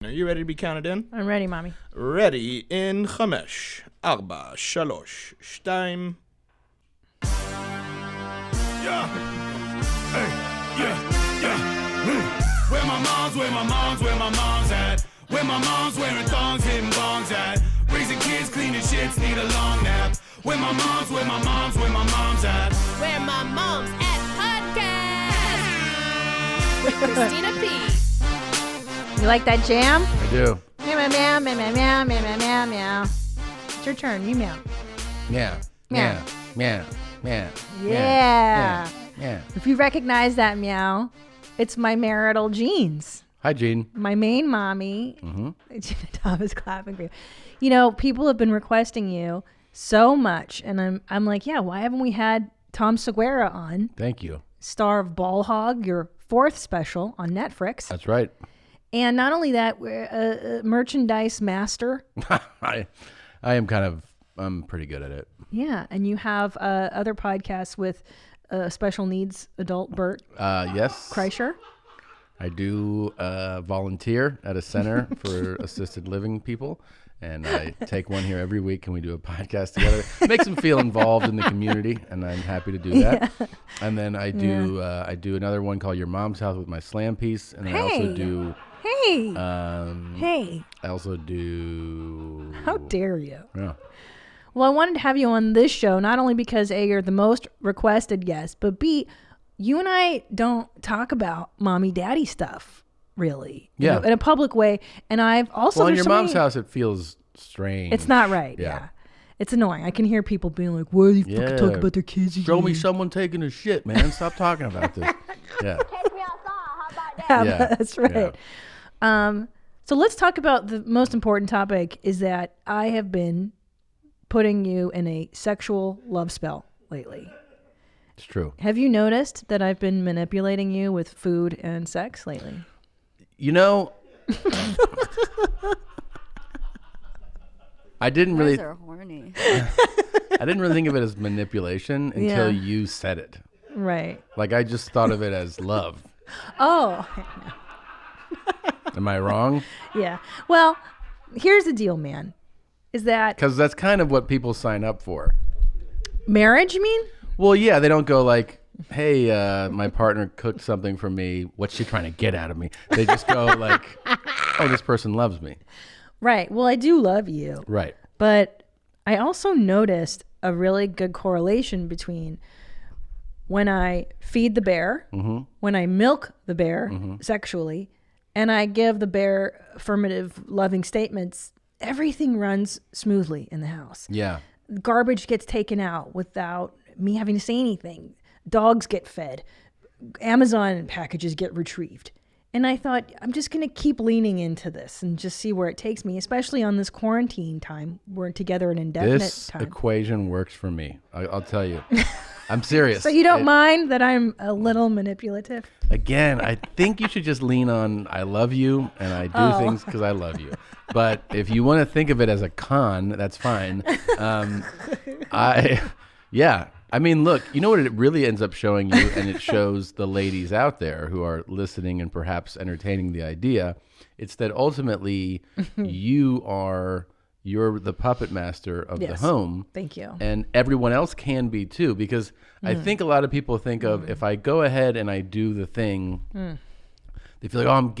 Are you ready to be counted in? I'm ready, Mommy. Ready in 5, 4, 3, 2. Yeah. Hey, yeah. Where my mom's at? Where my mom's wearing thongs, hitting bongs at? Raising kids, cleaning shits, need a long nap. Where my mom's at? Where My Mom's At podcast with Christina P. You like that jam? I do. Meow, meow, meow, meow, meow, meow, meow, meow. It's your turn. You meow. Yeah. Meow. Meow. Meow. Yeah. Yeah. If you recognize that meow, it's my marital genes. Hi, Gene. My main mommy. Mm-hmm. Tom is clapping for you. You know, people have been requesting you so much, and I'm like, yeah, why haven't we had Tom Segura on? Thank you. Star of Ball Hog, your 4th special on Netflix. That's right. And not only that, we're a merchandise master. I am I'm pretty good at it. Yeah, and you have other podcasts with special needs adult Bert Yes. Kreischer. I do volunteer at a center for assisted living people, and I take one here every week, and we do a podcast together. Makes them feel involved in the community, and I'm happy to do that. Yeah. And then I do another one called Your Mom's House with my slam piece, and I also do. Hey. I also do. How dare you? Yeah. Well, I wanted to have you on this show, not only because A, you're the most requested guest, but B, you and I don't talk about mommy daddy stuff, really. Yeah. You know, in a public way. And I've also. Well, in Your Mom's House, it feels strange. It's not right. Yeah. It's annoying. I can hear people being like, why do you fucking talk about their kids again? Show me someone taking a shit, man. Stop talking about this. Yeah. Take me outside. How about that? Yeah, that's right. Yeah. So let's talk about the most important topic is that I have been putting you in a sexual love spell lately. It's true. Have you noticed that I've been manipulating you with food and sex lately? You know, I didn't really. Those are horny. I didn't really think of it as manipulation until you said it. Right. Like I just thought of it as love. Oh. Am I wrong? Yeah. Well, here's the deal, man. Is that Because that's kind of what people sign up for. marriage, you mean? Well, yeah, they don't go like, hey, my partner cooked something for me. What's she trying to get out of me? They just go like, oh, this person loves me. Right. Well, I do love you. Right. But I also noticed a really good correlation between when I feed the bear, when I milk the bear sexually, and I give the bear affirmative, loving statements, everything runs smoothly in the house. Yeah. Garbage gets taken out without me having to say anything. Dogs get fed. Amazon packages get retrieved. And I thought, I'm just going to keep leaning into this and just see where it takes me, especially on this quarantine time. We're together an indefinite time. This equation works for me. I'll tell you. I'm serious. So you don't mind that I'm a little manipulative? Again, I think you should just lean on I love you and I do things because I love you. But if you want to think of it as a con, that's fine. I mean, look, you know what it really ends up showing you, and it shows the ladies out there who are listening and perhaps entertaining the idea. It's that ultimately you're the puppet master of the home. Thank you. And everyone else can be too, because I think a lot of people think of if I go ahead and I do the thing, they feel like, oh,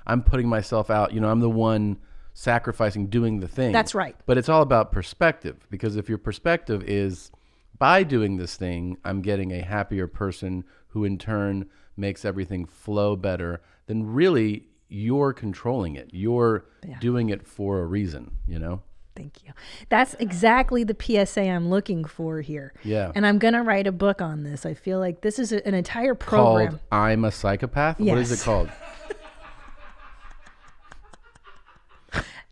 I'm putting myself out. You know, I'm the one sacrificing doing the thing. That's right. But it's all about perspective, because if your perspective is by doing this thing, I'm getting a happier person who in turn makes everything flow better, then really you're controlling it. You're doing it for a reason, you know? Thank you. That's exactly the PSA I'm looking for here. Yeah. And I'm going to write a book on this. I feel like this is an entire program. Called I'm a Psychopath? Yes. What is it called?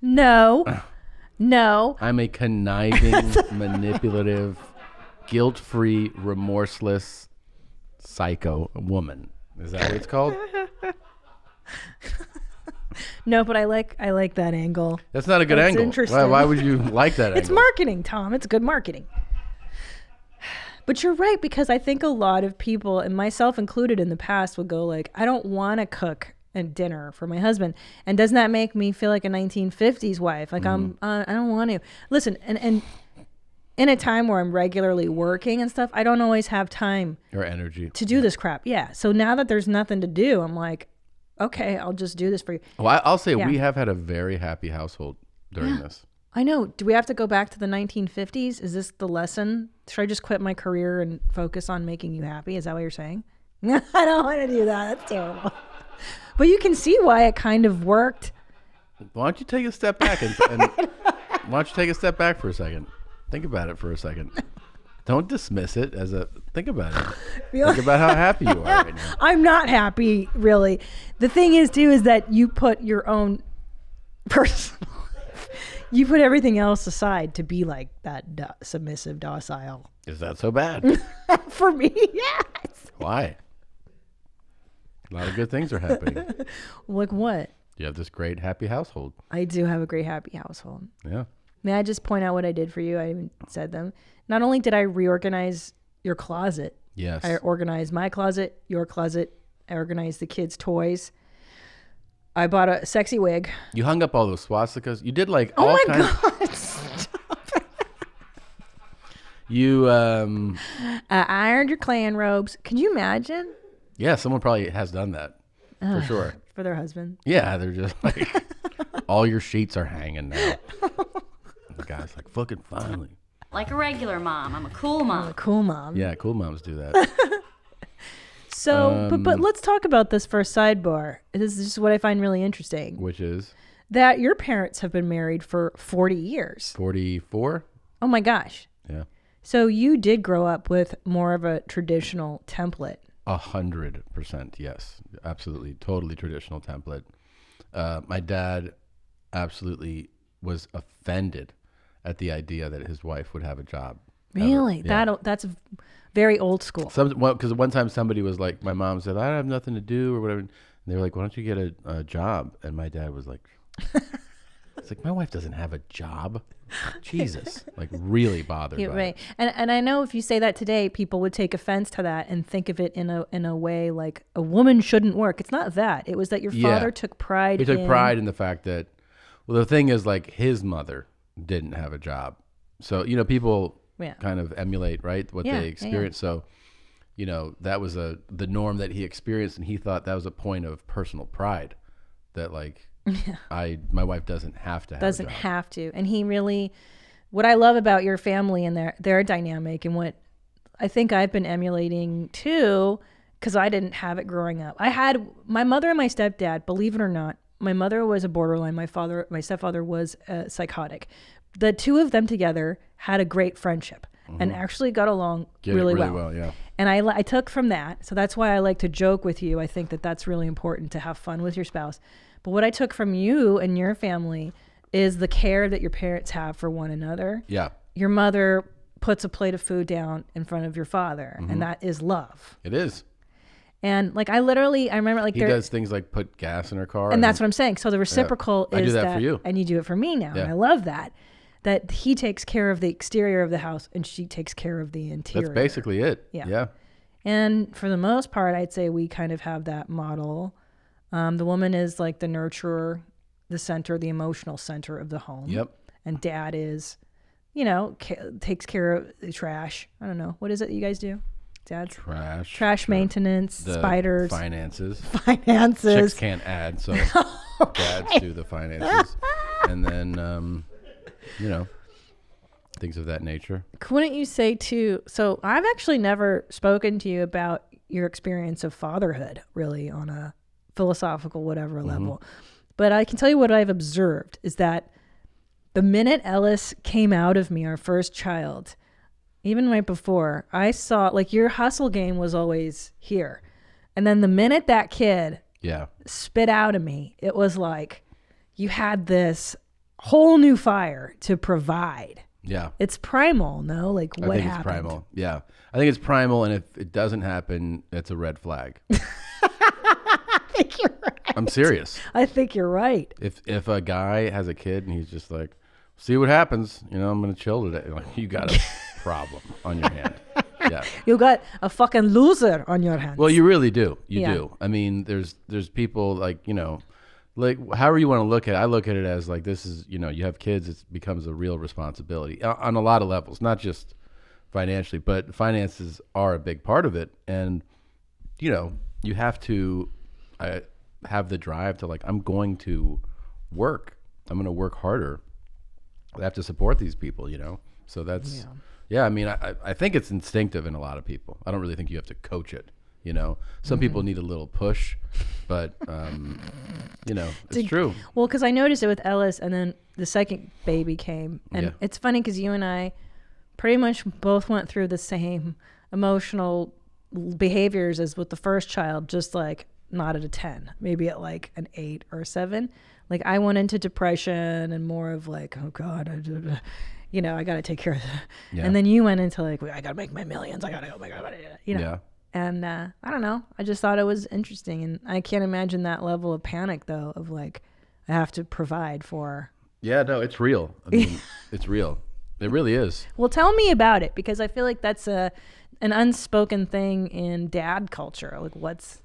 No. I'm a conniving, manipulative, guilt-free, remorseless psycho woman. Is that what it's called? No, but I like that angle. That's not a good angle. Interesting. Why would you like that angle? It's marketing, Tom. It's good marketing. But you're right, because I think a lot of people, and myself included in the past, would go like, I don't want to cook and dinner for my husband. And doesn't that make me feel like a 1950s wife? Like I don't want to. Listen, and in a time where I'm regularly working and stuff, I don't always have time or energy to do this crap. Yeah. So now that there's nothing to do, I'm like, okay, I'll just do this for you. Well, I'll say we have had a very happy household during this. I know. Do we have to go back to the 1950s? Is this the lesson? Should I just quit my career and focus on making you happy? Is that what you're saying? I don't want to do that. That's terrible. But you can see why it kind of worked. Why don't you take a step back and why don't you take a step back for a second? Think about it for a second. Don't dismiss it as a. Think about it. Think about how happy you are right now. I'm not happy, really. The thing is, too, is that you put your own personal. You put everything else aside to be like that submissive, docile. Is that so bad? For me, yes. Why? A lot of good things are happening. Like what? You have this great happy household. I do have a great happy household. Yeah. May I just point out what I did for you? I even said them. Not only did I reorganize your closet. Yes. I organized my closet, your closet. I organized the kids' toys. I bought a sexy wig. You hung up all those swastikas. You did like all kinds. Oh my God. Stop it. You ironed your clan robes. Can you imagine? Yeah, someone probably has done that for sure. For their husband. Yeah, they're just like all your sheets are hanging now. The guy's like, fucking finally. Like a regular mom. I'm a cool mom. A cool mom. Yeah, cool moms do that. So, but let's talk about this for a sidebar. This is just what I find really interesting. Which is? That your parents have been married for 40 years. 44? Oh my gosh. Yeah. So you did grow up with more of a traditional template. 100%, yes. Absolutely. Totally traditional template. My dad absolutely was offended at the idea that his wife would have a job. Really? Yeah. That's very old school. Because one time somebody was like, my mom said, I have nothing to do or whatever. And they were like, why don't you get a job? And my dad was like, it's like, my wife doesn't have a job. Jesus. Like really bothered by right. it. And I know if you say that today, people would take offense to that and think of it in a way like a woman shouldn't work. It's not that. It was that your father took pride in the fact that, well, the thing is like his mother didn't have a job. So, people kind of emulate, right, what they experience. So, that was the norm that he experienced, and he thought that was a point of personal pride that like my wife doesn't have to have to. And he really, what I love about your family and their dynamic, and what I think I've been emulating too, because I didn't have it growing up. I had my mother and my stepdad, believe it or not. My mother was a borderline. My stepfather was psychotic. The two of them together had a great friendship and actually got along really well. Yeah. And I took from that. So that's why I like to joke with you. I think that that's really important to have fun with your spouse. But what I took from you and your family is the care that your parents have for one another. Yeah. Your mother puts a plate of food down in front of your father, and that is love. It is. And like I remember like he does things like put gas in her car. And that's what I'm saying. So the reciprocal is I do that for you. And you do it for me now. Yeah. And I love that he takes care of the exterior of the house and she takes care of the interior. That's basically it. Yeah. And for the most part, I'd say we kind of have that model. The woman is like the nurturer, the center, the emotional center of the home. Yep. And dad is, takes care of the trash. I don't know. What is it that you guys do? Dad's trash maintenance, the spiders, finances. Finances. Chicks can't add, so dads do the finances, and then things of that nature. Couldn't you say too? So I've actually never spoken to you about your experience of fatherhood, really, on a philosophical whatever level. But I can tell you what I've observed is that the minute Ellis came out of me, our first child, even right before, I saw like your hustle game was always here. And then the minute that kid spit out of me, it was like you had this whole new fire to provide. Yeah. It's primal, no? Like what happened? I think it's primal. Yeah. I think it's primal, and if it doesn't happen, it's a red flag. I think you're right. I'm serious. I think you're right. If a guy has a kid and he's just like, see what happens, I'm going to chill today. Like, you got a problem on your hand. Yeah. You got a fucking loser on your hands. Well, you really do. You Yeah. do. I mean, there's people like, like however you want to look at it. I look at it as like, this is, you have kids, it becomes a real responsibility on a lot of levels, not just financially, but finances are a big part of it. And, you have to have the drive to like, I'm going to work. I'm going to work harder. I have to support these people, So that's, I mean, I think it's instinctive in a lot of people. I don't really think you have to coach it. Some people need a little push, but it's true. Well, because I noticed it with Ellis, and then the second baby came, and it's funny because you and I pretty much both went through the same emotional behaviors as with the first child, just like not at a 10, maybe at like an 8 or a 7. Like I went into depression and more of like, oh God, I got to take care of that. Yeah. And then you went into like, I got to make my millions. I got to, oh my God, Yeah. And I don't know. I just thought it was interesting. And I can't imagine that level of panic, though, of like, I have to provide for. Yeah, no, it's real. I mean, it's real. It really is. Well, tell me about it, because I feel like that's an unspoken thing in dad culture. Like what's.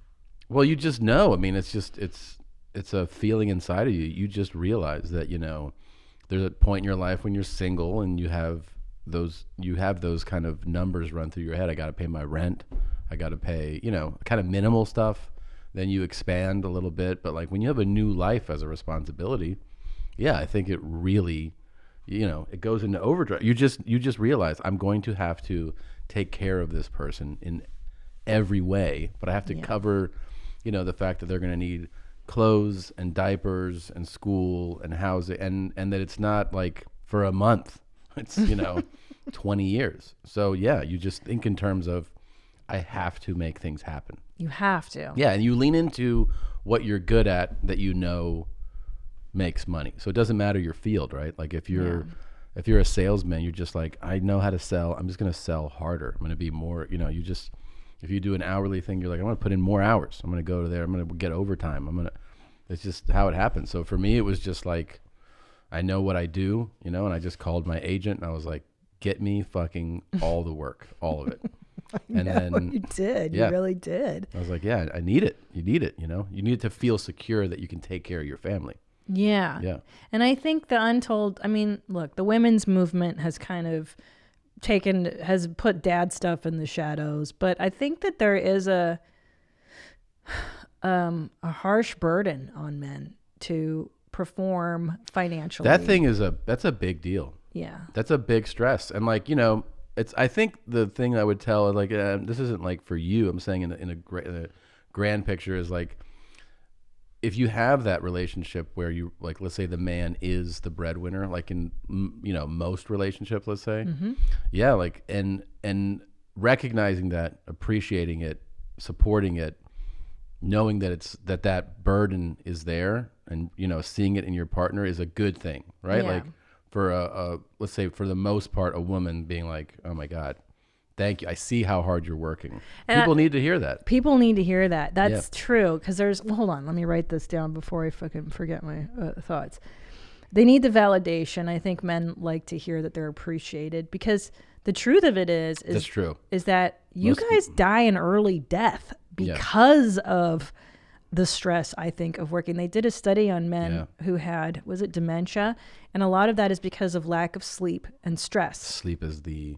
Well, you just know. I mean, it's a feeling inside of you. You just realize that, there's a point in your life when you're single and you have those kind of numbers run through your head. I got to pay my rent. I got to pay, kind of minimal stuff. Then you expand a little bit. But like when you have a new life as a responsibility, I think it really, it goes into overdrive. You just realize I'm going to have to take care of this person in every way, but I have to cover, the fact that they're going to need clothes and diapers and school and housing, and that it's not like for a month. It's, 20 years. So you just think in terms of, I have to make things happen. You have to. Yeah, and you lean into what you're good at that makes money. So it doesn't matter your field, right? Like if you're a salesman, you're just like, I know how to sell. I'm just going to sell harder. I'm going to be more, if you do an hourly thing, you're like, I'm going to put in more hours. I'm going to go to there. I'm going to get overtime. It's just how it happens. So for me, it was just like, I know what I do, and I just called my agent and I was like, get me fucking all the work, all of it. And then you did. You really did. I was like, I need it. You need it. You need to feel secure that you can take care of your family. Yeah. Yeah. And I think look, the women's movement has kind of has put dad stuff in the shadows, but I think that there is a harsh burden on men to perform financially. That's a big deal. Yeah. That's a big stress. And like, I think the thing I would tell, like, this isn't like for you, I'm saying in a grand picture is like, if you have that relationship where you, like, let's say the man is the breadwinner, like in, most relationships, let's say, like, and recognizing that, appreciating it, supporting it, knowing that that burden is there, and, seeing it in your partner is a good thing, right? Yeah. Like for let's say for the most part, a woman being like, oh my God, thank you. I see how hard you're working. People need to hear that. People need to hear that. That's true. Because hold on, let me write this down before I fucking forget my thoughts. They need the validation. I think men like to hear that they're appreciated, because the truth of it is that's true. Is that you guys die an early death because of the stress, I think, of working. They did a study on men who had, was it dementia? And a lot of that is because of lack of sleep and stress. Sleep is the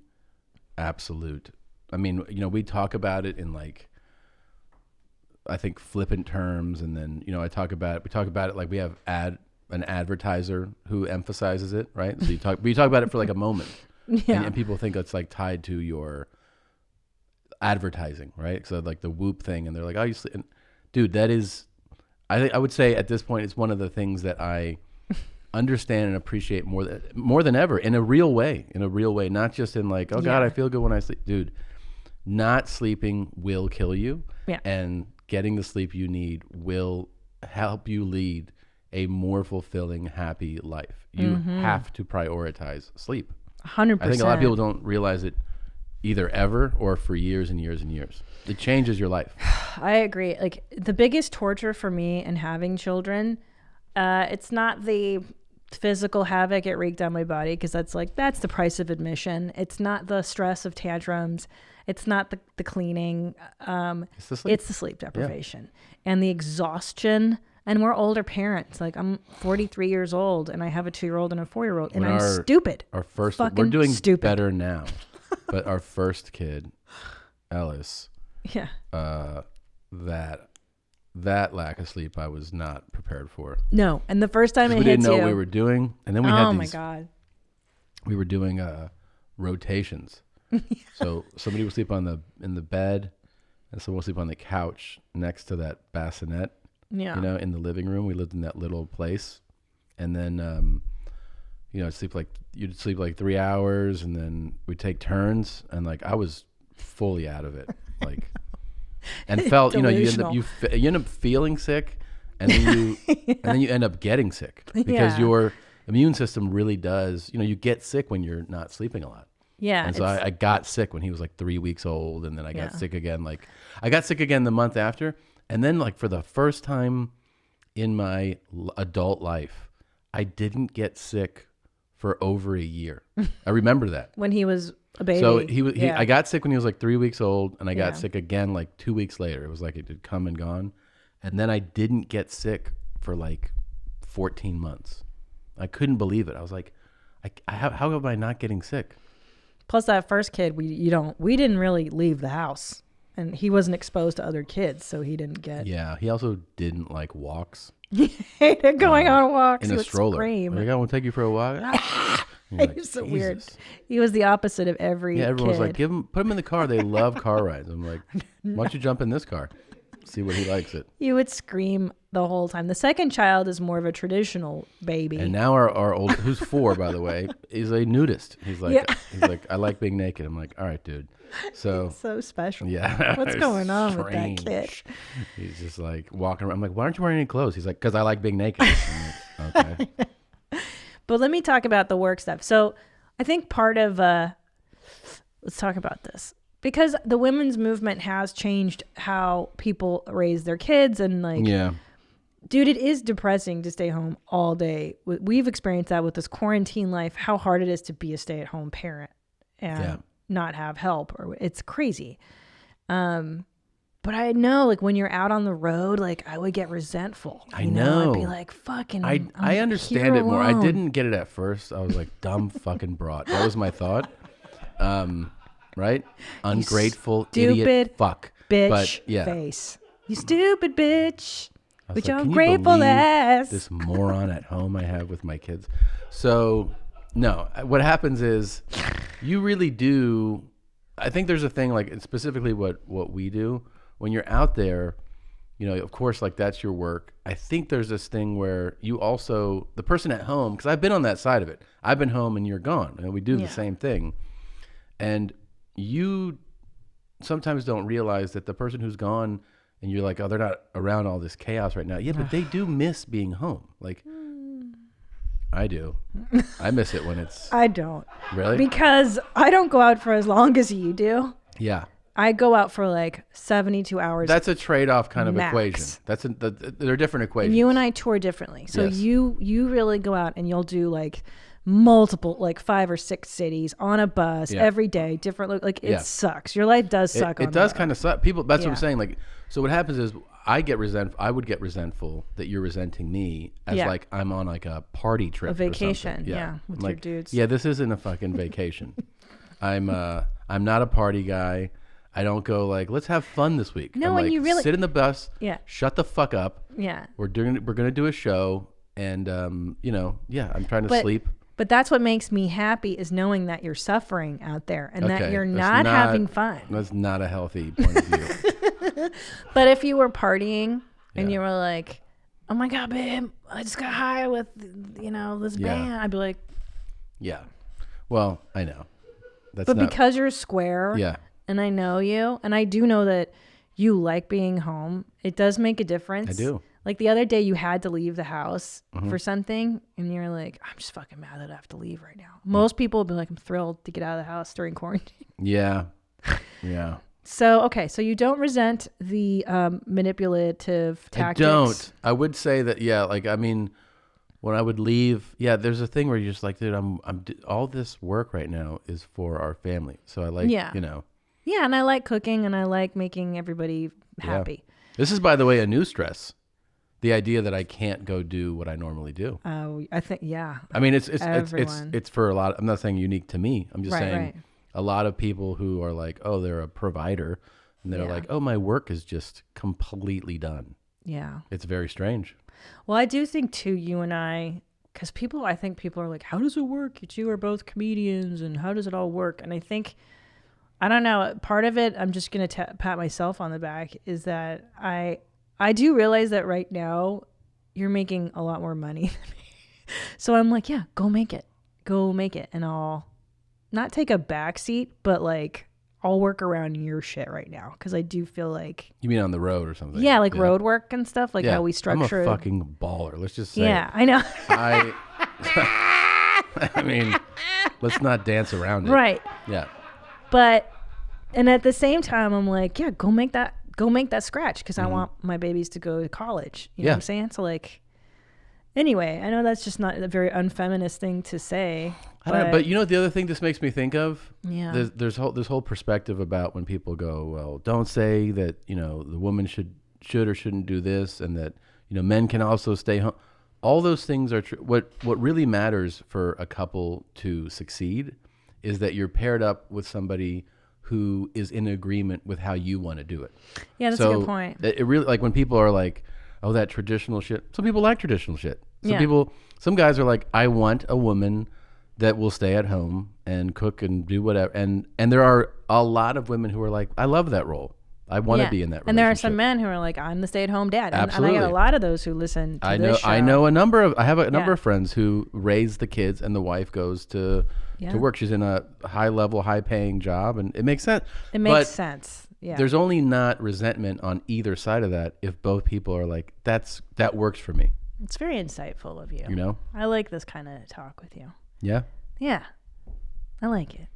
absolute. I mean, we talk about it in like, I think flippant terms, and then we talk about it like we have an advertiser who emphasizes it, right? So you talk about it for like a moment, and people think it's like tied to your advertising, right? So like the Whoop thing, and they're like, oh, you sleep. And, dude, that is, I would say at this point, it's one of the things that I understand and appreciate more than ever, in a real way, not just in like, oh God, I feel good when I sleep. Dude, not sleeping will kill you, and getting the sleep you need will help you lead a more fulfilling, happy life. You have to prioritize sleep. 100%. I think a lot of people don't realize it either ever or for years and years and years. It changes your life. I agree. Like the biggest torture for me in having children, it's not the physical havoc it wreaked on my body, because that's the price of admission. It's not the stress of tantrums. It's not the cleaning. It's the sleep deprivation and the exhaustion. And we're older parents. Like, I'm 43 years old, and I have a 2-year-old and a 4-year-old, and I'm stupid. Our first, fucking we're doing stupid. better now, but our first kid, Ellis, that lack of sleep I was not prepared for. No, and the first time it we hits didn't know you, what we were doing, and then we had oh these. my god, we were doing rotations. So somebody would sleep in the bed, and someone would sleep on the couch next to that bassinet. Yeah. You know, in the living room. We lived in that little place. And then, you know, you'd sleep like 3 hours, and then we'd take turns. And like, I was fully out of it. Like, and felt, you know, you end up feeling sick, and then you end up getting sick because your immune system really does, you know, you get sick when you're not sleeping a lot. Yeah. And so I got sick when he was like 3 weeks old, and then I got sick again. Like, I got sick again the month after. And then, like, for the first time in my adult life, I didn't get sick for over a year. I remember that. When he was a baby. So I got sick when he was like 3 weeks old, and I got sick again like 2 weeks later. It was like it had come and gone. And then I didn't get sick for like 14 months. I couldn't believe it. I was like, how am I not getting sick? Plus, that first kid, we didn't really leave the house. And he wasn't exposed to other kids, so he didn't get... Yeah, he also didn't like walks. He hated going on walks. In a stroller. Scream. Like, I want to take you for a walk. Like, He's so weird. He was the opposite of every everyone kid. was like, put him in the car. They love car rides. I'm like, why don't you jump in this car? See what he likes it. He would scream the whole time. The second child is more of a traditional baby. And now our old, who's 4, by the way, is a nudist. He's like, I like being naked. I'm like, all right, dude. So special. Yeah. What's going on with that kid? He's just like walking around. I'm like, why aren't you wearing any clothes? He's like, because I like being naked. I'm like, okay. But let me talk about the work stuff. So I think part of, let's talk about this. Because the women's movement has changed how people raise their kids, and like, dude, it is depressing to stay home all day. We've experienced that with this quarantine life, how hard it is to be a stay-at-home parent and not have help, or it's crazy. But I know, like, when you're out on the road, like, I would get resentful. I know. I'd be like, fucking, I understand it more. I didn't get it at first. I was like, dumb fucking broad. That was my thought. Right? Ungrateful, idiot, fuck. Bitch face. You stupid bitch. With your ungrateful ass. This moron at home I have with my kids. So, no. What happens is, you really do. I think there's a thing, like, specifically what we do. When you're out there, you know, of course, like, that's your work. I think there's this thing where you also, the person at home, because I've been on that side of it. I've been home and you're gone. And we do the same thing. And you sometimes don't realize that the person who's gone, and you're like, oh, they're not around all this chaos right now. Yeah, but they do miss being home. Like, I do. I miss it when it's... I don't. Really? Because I don't go out for as long as you do. Yeah. I go out for like 72 hours. That's a trade-off kind of equation. They're different equations. You and I tour differently. So you really go out and you'll do like multiple, like 5 or 6 cities on a bus every day, different. Like, it sucks. Your life does suck. It does kind of suck. People. That's what I'm saying. Like, so what happens is I would get resentful that you're resenting me as like I'm on like a party trip, a vacation. Or something. With like, your dudes. Yeah, this isn't a fucking vacation. I'm not a party guy. I don't go like, let's have fun this week. No, I'm and like, you really sit in the bus. Yeah. Shut the fuck up. Yeah. We're gonna do a show, and I'm trying to sleep. But that's what makes me happy, is knowing that you're suffering out there and that you're not having fun. That's not a healthy point of view. But if you were partying and you were like, oh my God, babe, I just got high with, this band, I'd be like, yeah. Well, I know. Because you're square, and I know you, and I do know that you like being home, it does make a difference. I do. Like, the other day you had to leave the house for something, and you're like, I'm just fucking mad that I have to leave right now. Most people will be like, I'm thrilled to get out of the house during quarantine. Yeah. Yeah. So you don't resent the manipulative tactics. I don't. I would say that, when I would leave, there's a thing where you're just like, dude, all this work right now is for our family. So I like, Yeah. Yeah, and I like cooking and I like making everybody happy. This is, by the way, a new stress. The idea that I can't go do what I normally do. Oh, I think, yeah. I mean, it's Everyone. for a lot. I'm not saying unique to me. I'm just saying Right. a lot of people who are like, oh, they're a provider, and they're like, oh, my work is just completely done. Yeah. It's very strange. Well, I do think too, you and I, because I think people are like, how does it work? You two are both comedians, and how does it all work? And I think, I don't know, part of it, I'm just going to pat myself on the back, is that I do realize that right now you're making a lot more money than me. So I'm like, yeah, go make it. And I'll not take a back seat, but like I'll work around your shit right now. Cause I do feel like. You mean on the road or something? Yeah. Like road work and stuff. Like how we structure. I'm a fucking baller. Let's just say. Yeah, I know. I mean, let's not dance around it. Right. Yeah. And at the same time, I'm like, yeah, go make that scratch because I want my babies to go to college. You know what I'm saying? So like, anyway, I know that's just not a very unfeminist thing to say. But you know, the other thing this makes me think of, yeah, there's this whole perspective about when people go, well, don't say that, the woman should or shouldn't do this, and that, men can also stay home. All those things are true. What really matters for a couple to succeed is that you're paired up with somebody who is in agreement with how you want to do it. Yeah, that's a good point. It really, like when people are like, oh, that traditional shit. Some people like traditional shit. Some guys are like, I want a woman that will stay at home and cook and do whatever. And there are a lot of women who are like, I love that role. I want to be in that relationship. And there are some men who are like, I'm the stay-at-home dad. Absolutely. And I get a lot of those who listen to this show. I have a number of friends who raise the kids and the wife goes to work. She's in a high-level, high-paying job, and it makes sense. It makes sense. Yeah. There's only not resentment on either side of that if both people are like, that works for me. It's very insightful of you. I like this kind of talk with you. Yeah? Yeah. I like it.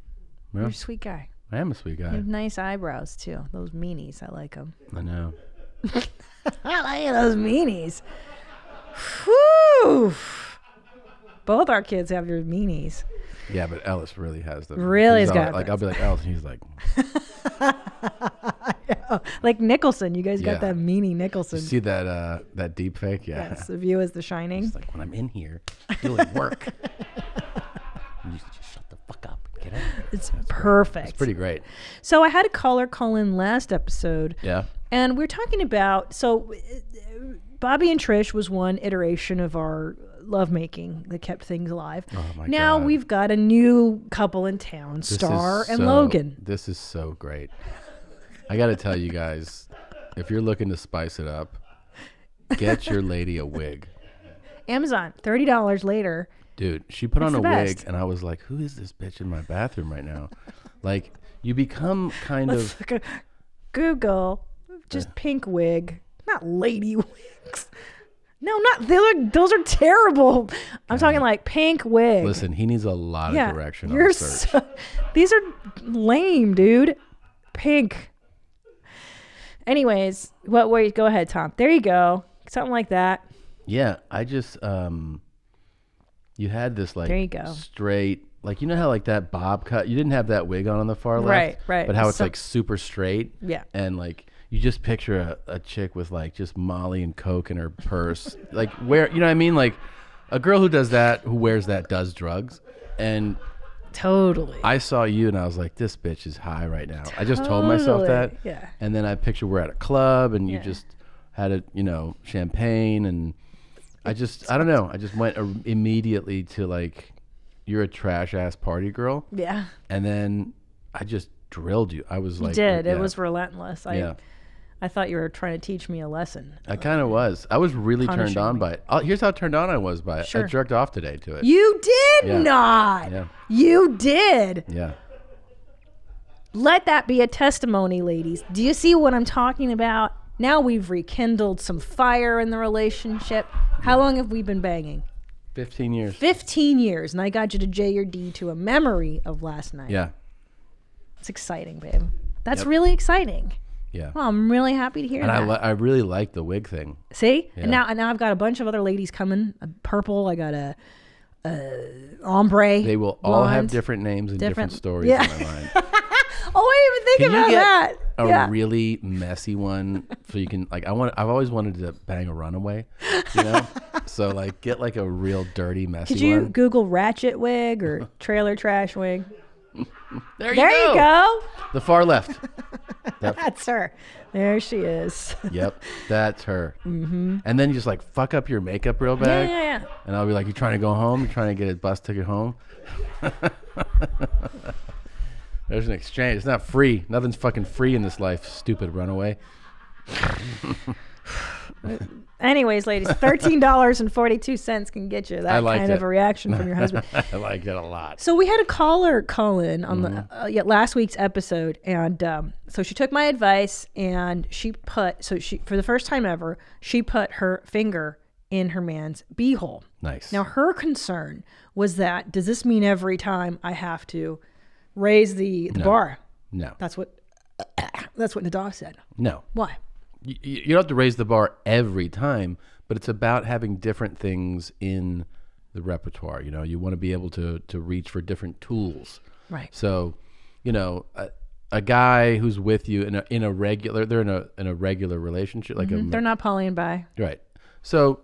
Yeah. You're a sweet guy. I am a sweet guy. You have nice eyebrows, too. Those meanies. I like them. I know. I like those meanies. Whew. Both our kids have your meanies. Yeah, but Ellis really has them. Really's got like, I'll be like, Ellis, and he's like. Like Nicholson. You guys got that meanie Nicholson. You see that deep fake? Yeah. Yes, the view is The Shining. It's like, when I'm in here doing work, you just shut the fuck up and get out. It's perfect. It's pretty great. So I had a caller call in last episode. Yeah. And we're talking about, so Bobby and Trish was one iteration of our lovemaking that kept things alive. Oh my now God. we've got a new couple in town, Star and Logan. This is so great. I got to tell you guys, if you're looking to spice it up, get your lady a wig. Amazon, $30 later. Dude, she put on a wig, best. and I was like, who is this bitch in my bathroom right now? Like, you become kind of... Google, just pink wig, not lady wigs. No, not those are terrible. I'm talking like pink wig. Listen, he needs a lot of direction on search. These are lame, dude. Pink. Anyways, wait, go ahead, Tom. There you go. Something like that. Yeah, I just you had this like there you go. Straight, like, you know how like that bob cut, you didn't have that wig on the far left, right, but how it's like super straight. Yeah. And like you just picture a chick with like just Molly and Coke in her purse. Like, where, you know what I mean? Like a girl who does that, who wears that, does drugs. And totally. I saw you and I was like, this bitch is high right now. I just told myself that. Yeah. And then I picture we're at a club and you just had a, champagne, and I don't know. I just went immediately to like, you're a trash ass party girl. Yeah. And then I just drilled you. I was like, you did. It was relentless. Yeah. I thought you were trying to teach me a lesson. I kind of was. I was really turned on by it. Here's how turned on I was by it. Sure. I jerked off today to it. You did not. Yeah. You did. Yeah. Let that be a testimony, ladies. Do you see what I'm talking about? Now we've rekindled some fire in the relationship. How long have we been banging? 15 years. 15 years. And I got you to J or D to a memory of last night. Yeah. It's exciting, babe. That's really exciting. Yeah. Well, I'm really happy to hear And that. I really like the wig thing. See? Yeah. And now I've got a bunch of other ladies coming. A purple. I got a ombre. They will all have blonde. different names and different stories Yeah. in my mind. Oh, I didn't even think Can you about get that. a Yeah. really messy one so you can I've always wanted to bang a runaway, you know? So like get like a real dirty messy Could you one. Google ratchet wig or trailer trash wig? There There you go. The far left. That's her. There she is. Yep, that's her. Mm-hmm. And then you just like fuck up your makeup real Yeah, bad. yeah. And I'll be like, you trying to go home? You trying to get a bus ticket home? There's an exchange. It's not free. Nothing's fucking free in this life, stupid runaway. Anyways, ladies, $13.42 can get you that like kind of it. a reaction from your husband. I like it a lot. So we had a caller call in on Mm-hmm. the last week's episode, and so she took my advice and she for the first time ever, she put her finger in her man's beehole. Nice. Now her concern was that, does this mean every time I have to raise the bar? No. That's what Nadav said. No. Why? You don't have to raise the bar every time, but it's about having different things in the repertoire. You know, you want to be able to reach for different tools. Right. So, you know, a guy who's with you in a regular regular relationship, like They're not poly and bi. right. So,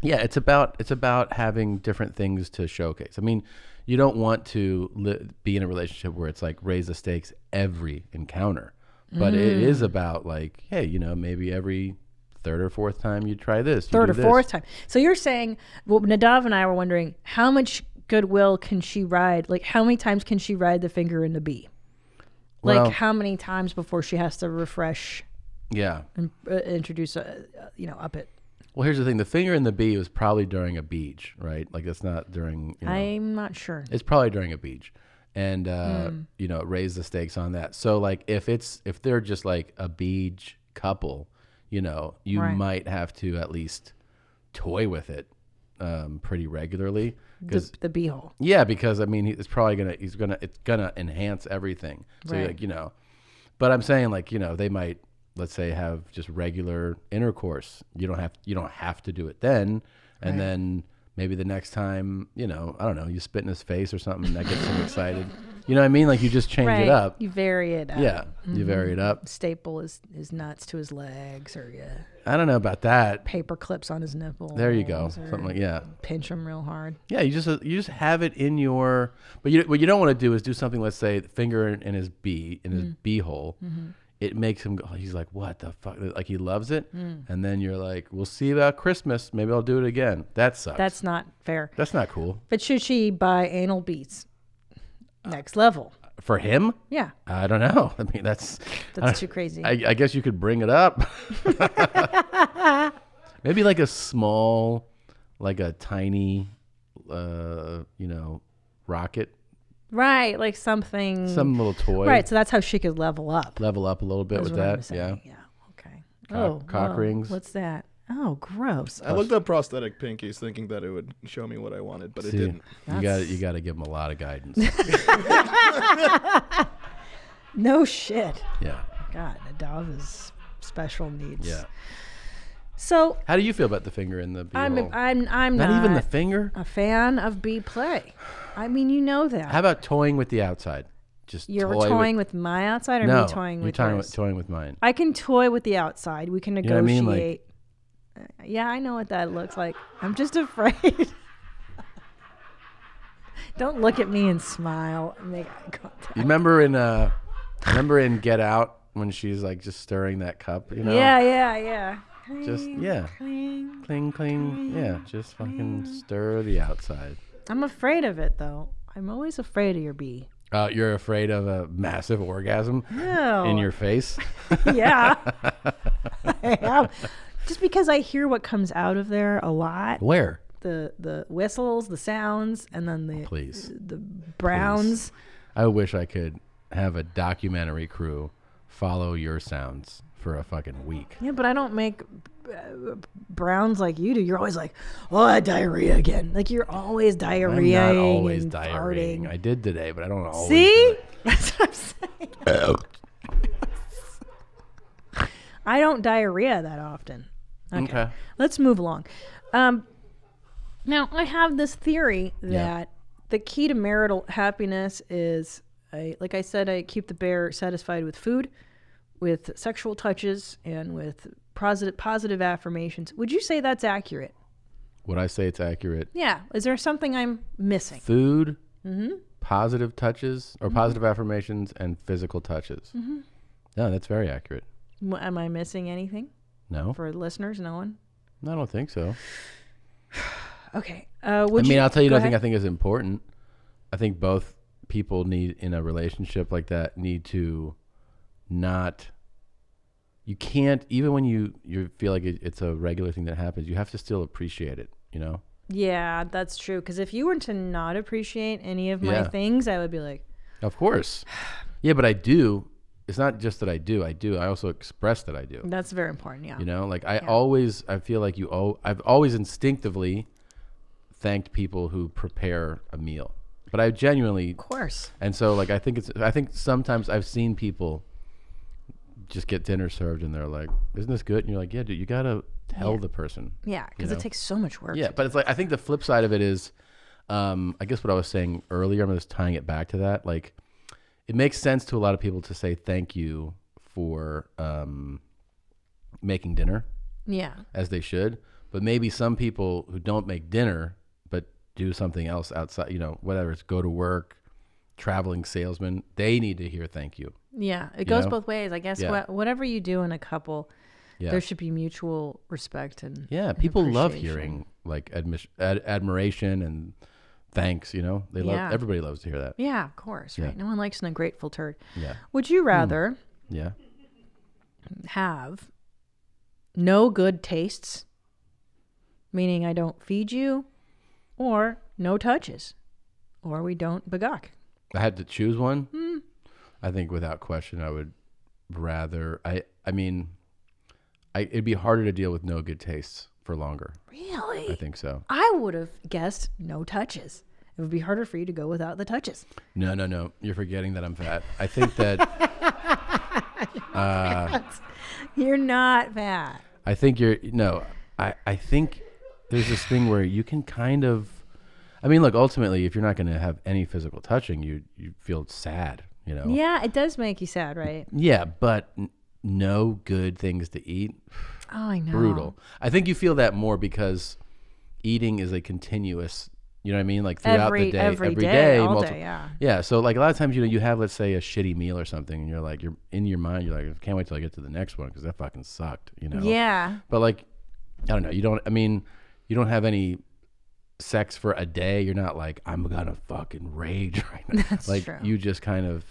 yeah, it's about having different things to showcase. I mean, you don't want to be in a relationship where it's like raise the stakes every encounter. But it is about like, hey, you know, maybe every third or fourth time you try this. Third or fourth time. So you're saying, well, Nadav and I were wondering, how much goodwill can she ride? Like, how many times can she ride the finger in the bee? Like, Well- how many times before she has to refresh Yeah. and introduce, up it? Well, here's the thing. The finger in the bee was probably during a beach, right? Like it's not during, you know, I'm not sure. it's probably during a beach. And, you know, raise the stakes on that. So like if they're just like a beach couple, you know, you Right. might have to at least toy with it pretty regularly. The beehole. Yeah, because I mean, it's gonna enhance everything. So Right. like, you know, but I'm saying like, you know, they might, let's say, have just regular intercourse. You don't have to do it then, and then maybe the next time, you know, I don't know, you spit in his face or something, and that gets him excited. You know what I mean? Like you just change it up. You vary it up. Yeah, you vary it up. Staple his nuts to his legs, or I don't know about that. paper clips on his nipples. There you go. or Something like pinch him real hard. Yeah, you just have it in your. But what you don't want to do is do something. Let's say finger in his bee hole. It makes him go. He's like, what the fuck? Like he loves it, and then you're like, we'll see about Christmas. Maybe I'll do it again. That sucks. That's not fair. That's not cool But should she buy anal beads? Next level. for him. Yeah, I don't know. I mean, that's too crazy. I guess you could bring it up. Maybe like a small, like a tiny, you know, rocket, Right, like something. some little toy. Right, so that's how she could level up. Level up a little bit is with what I'm that. saying. Yeah. Okay. Cock whoa, rings. What's that? Oh, gross. I looked up prosthetic pinkies thinking that it would show me what I wanted, but it See, didn't. you got to give them a lot of guidance. No shit. Yeah. God, Nadav is special needs. Yeah. So How do you feel about the finger in the bee hole? I'm Not even the finger? a fan of bee play. I mean, you know that. How about toying with the outside? Just You're toy toying with my outside, or no, me toying you're with toying yours? toying with mine. I can toy with the outside. We can know what I mean? negotiate. Yeah, I know what that looks like. I'm just afraid. Don't look at me and smile and make eye contact. You remember in Get Out when she's like just stirring that cup, you know? Yeah. Just cling cling. Yeah, just fucking stir the outside. I'm afraid of it though. I'm always afraid of your bee. You're afraid of a massive orgasm No. in your face? Yeah. I am. Just because I hear what comes out of there a lot. Where? The whistles, the sounds, and then Please. the browns. I wish I could have a documentary crew follow your sounds for a fucking week. Yeah, but I don't make browns like you do. You're always like, oh, diarrhea again. Like you're always diarrhea. I'm not always and diarrheaing. farting. I did today, but I don't always. See? do it. That's what I'm saying. I don't diarrhea that often. Okay. Let's move along. Now, I have this theory that the key to marital happiness is, like I said, I keep the bear satisfied with food, with sexual touches, and with positive affirmations. Would you say that's accurate? Would I say it's accurate? Yeah. Is there something I'm missing? Food, positive touches, or positive affirmations, and physical touches. No, that's very accurate. Am I missing anything No, for listeners? No one? I don't think so. Okay. I'll tell you go another thing ahead. I think is important. I think both people need, in a relationship like that, need to not, you can't, even when you feel like it's a regular thing that happens, you have to still appreciate it, you know? Yeah, that's true. Because if you were to not appreciate any of my things, I would be like, Of course. Yeah, but I do. It's not just that I do. I also express that I do. that's very important. Yeah. You know, like I feel like I've always instinctively thanked people who prepare a meal, but I genuinely, Of course. and so like I think sometimes I've seen people just get dinner served and they're like, "Isn't this good?" And you're like, "Yeah, dude, you gotta tell the person." Yeah, because you know? it takes so much work. Yeah, but it's like I think the flip side of it is, I guess what I was saying earlier. I'm just tying it back to that. Like, it makes sense to a lot of people to say thank you for making dinner, Yeah. as they should. But maybe some people who don't make dinner but do something else outside, you know, whatever, it's go to work, traveling salesman, they need to hear thank you. Yeah. It goes know? both ways. I guess Yeah. whatever you do in a couple, Yeah. there should be mutual respect and Yeah, people love appreciation. hearing like admiration and thanks, you know? They love, Yeah. everybody loves to hear that. Yeah, of course. Right. Yeah. No one likes an ungrateful turd. Yeah. Would you rather Yeah. have no good tastes, meaning I don't feed you, or no touches, or we don't bagok? I had to choose one. I think without question, I would rather. It'd be harder to deal with no good tastes for longer. Really? I think so. I would have guessed no touches. It would be harder for you to go without the touches. No. You're forgetting that I'm fat. I think that. You're not fat. I think you're. No. I think there's this thing where you can kind of. I mean, look. Ultimately, if you're not going to have any physical touching, you feel sad. You know. Yeah, it does make you sad, right? Yeah, but no good things to eat. Oh, I know. Brutal. I think you feel that more because eating is a continuous, you know what I mean? Like throughout the day, every day, all multiple- day, yeah. Yeah. So like a lot of times, you know, you have, let's say, a shitty meal or something, and you're in your mind, you're like, I can't wait till I get to the next one because that fucking sucked, you know? Yeah. But like, I don't know. You don't have any sex for a day. You're not like, I'm gonna fucking rage right now. That's like true. you just kind of,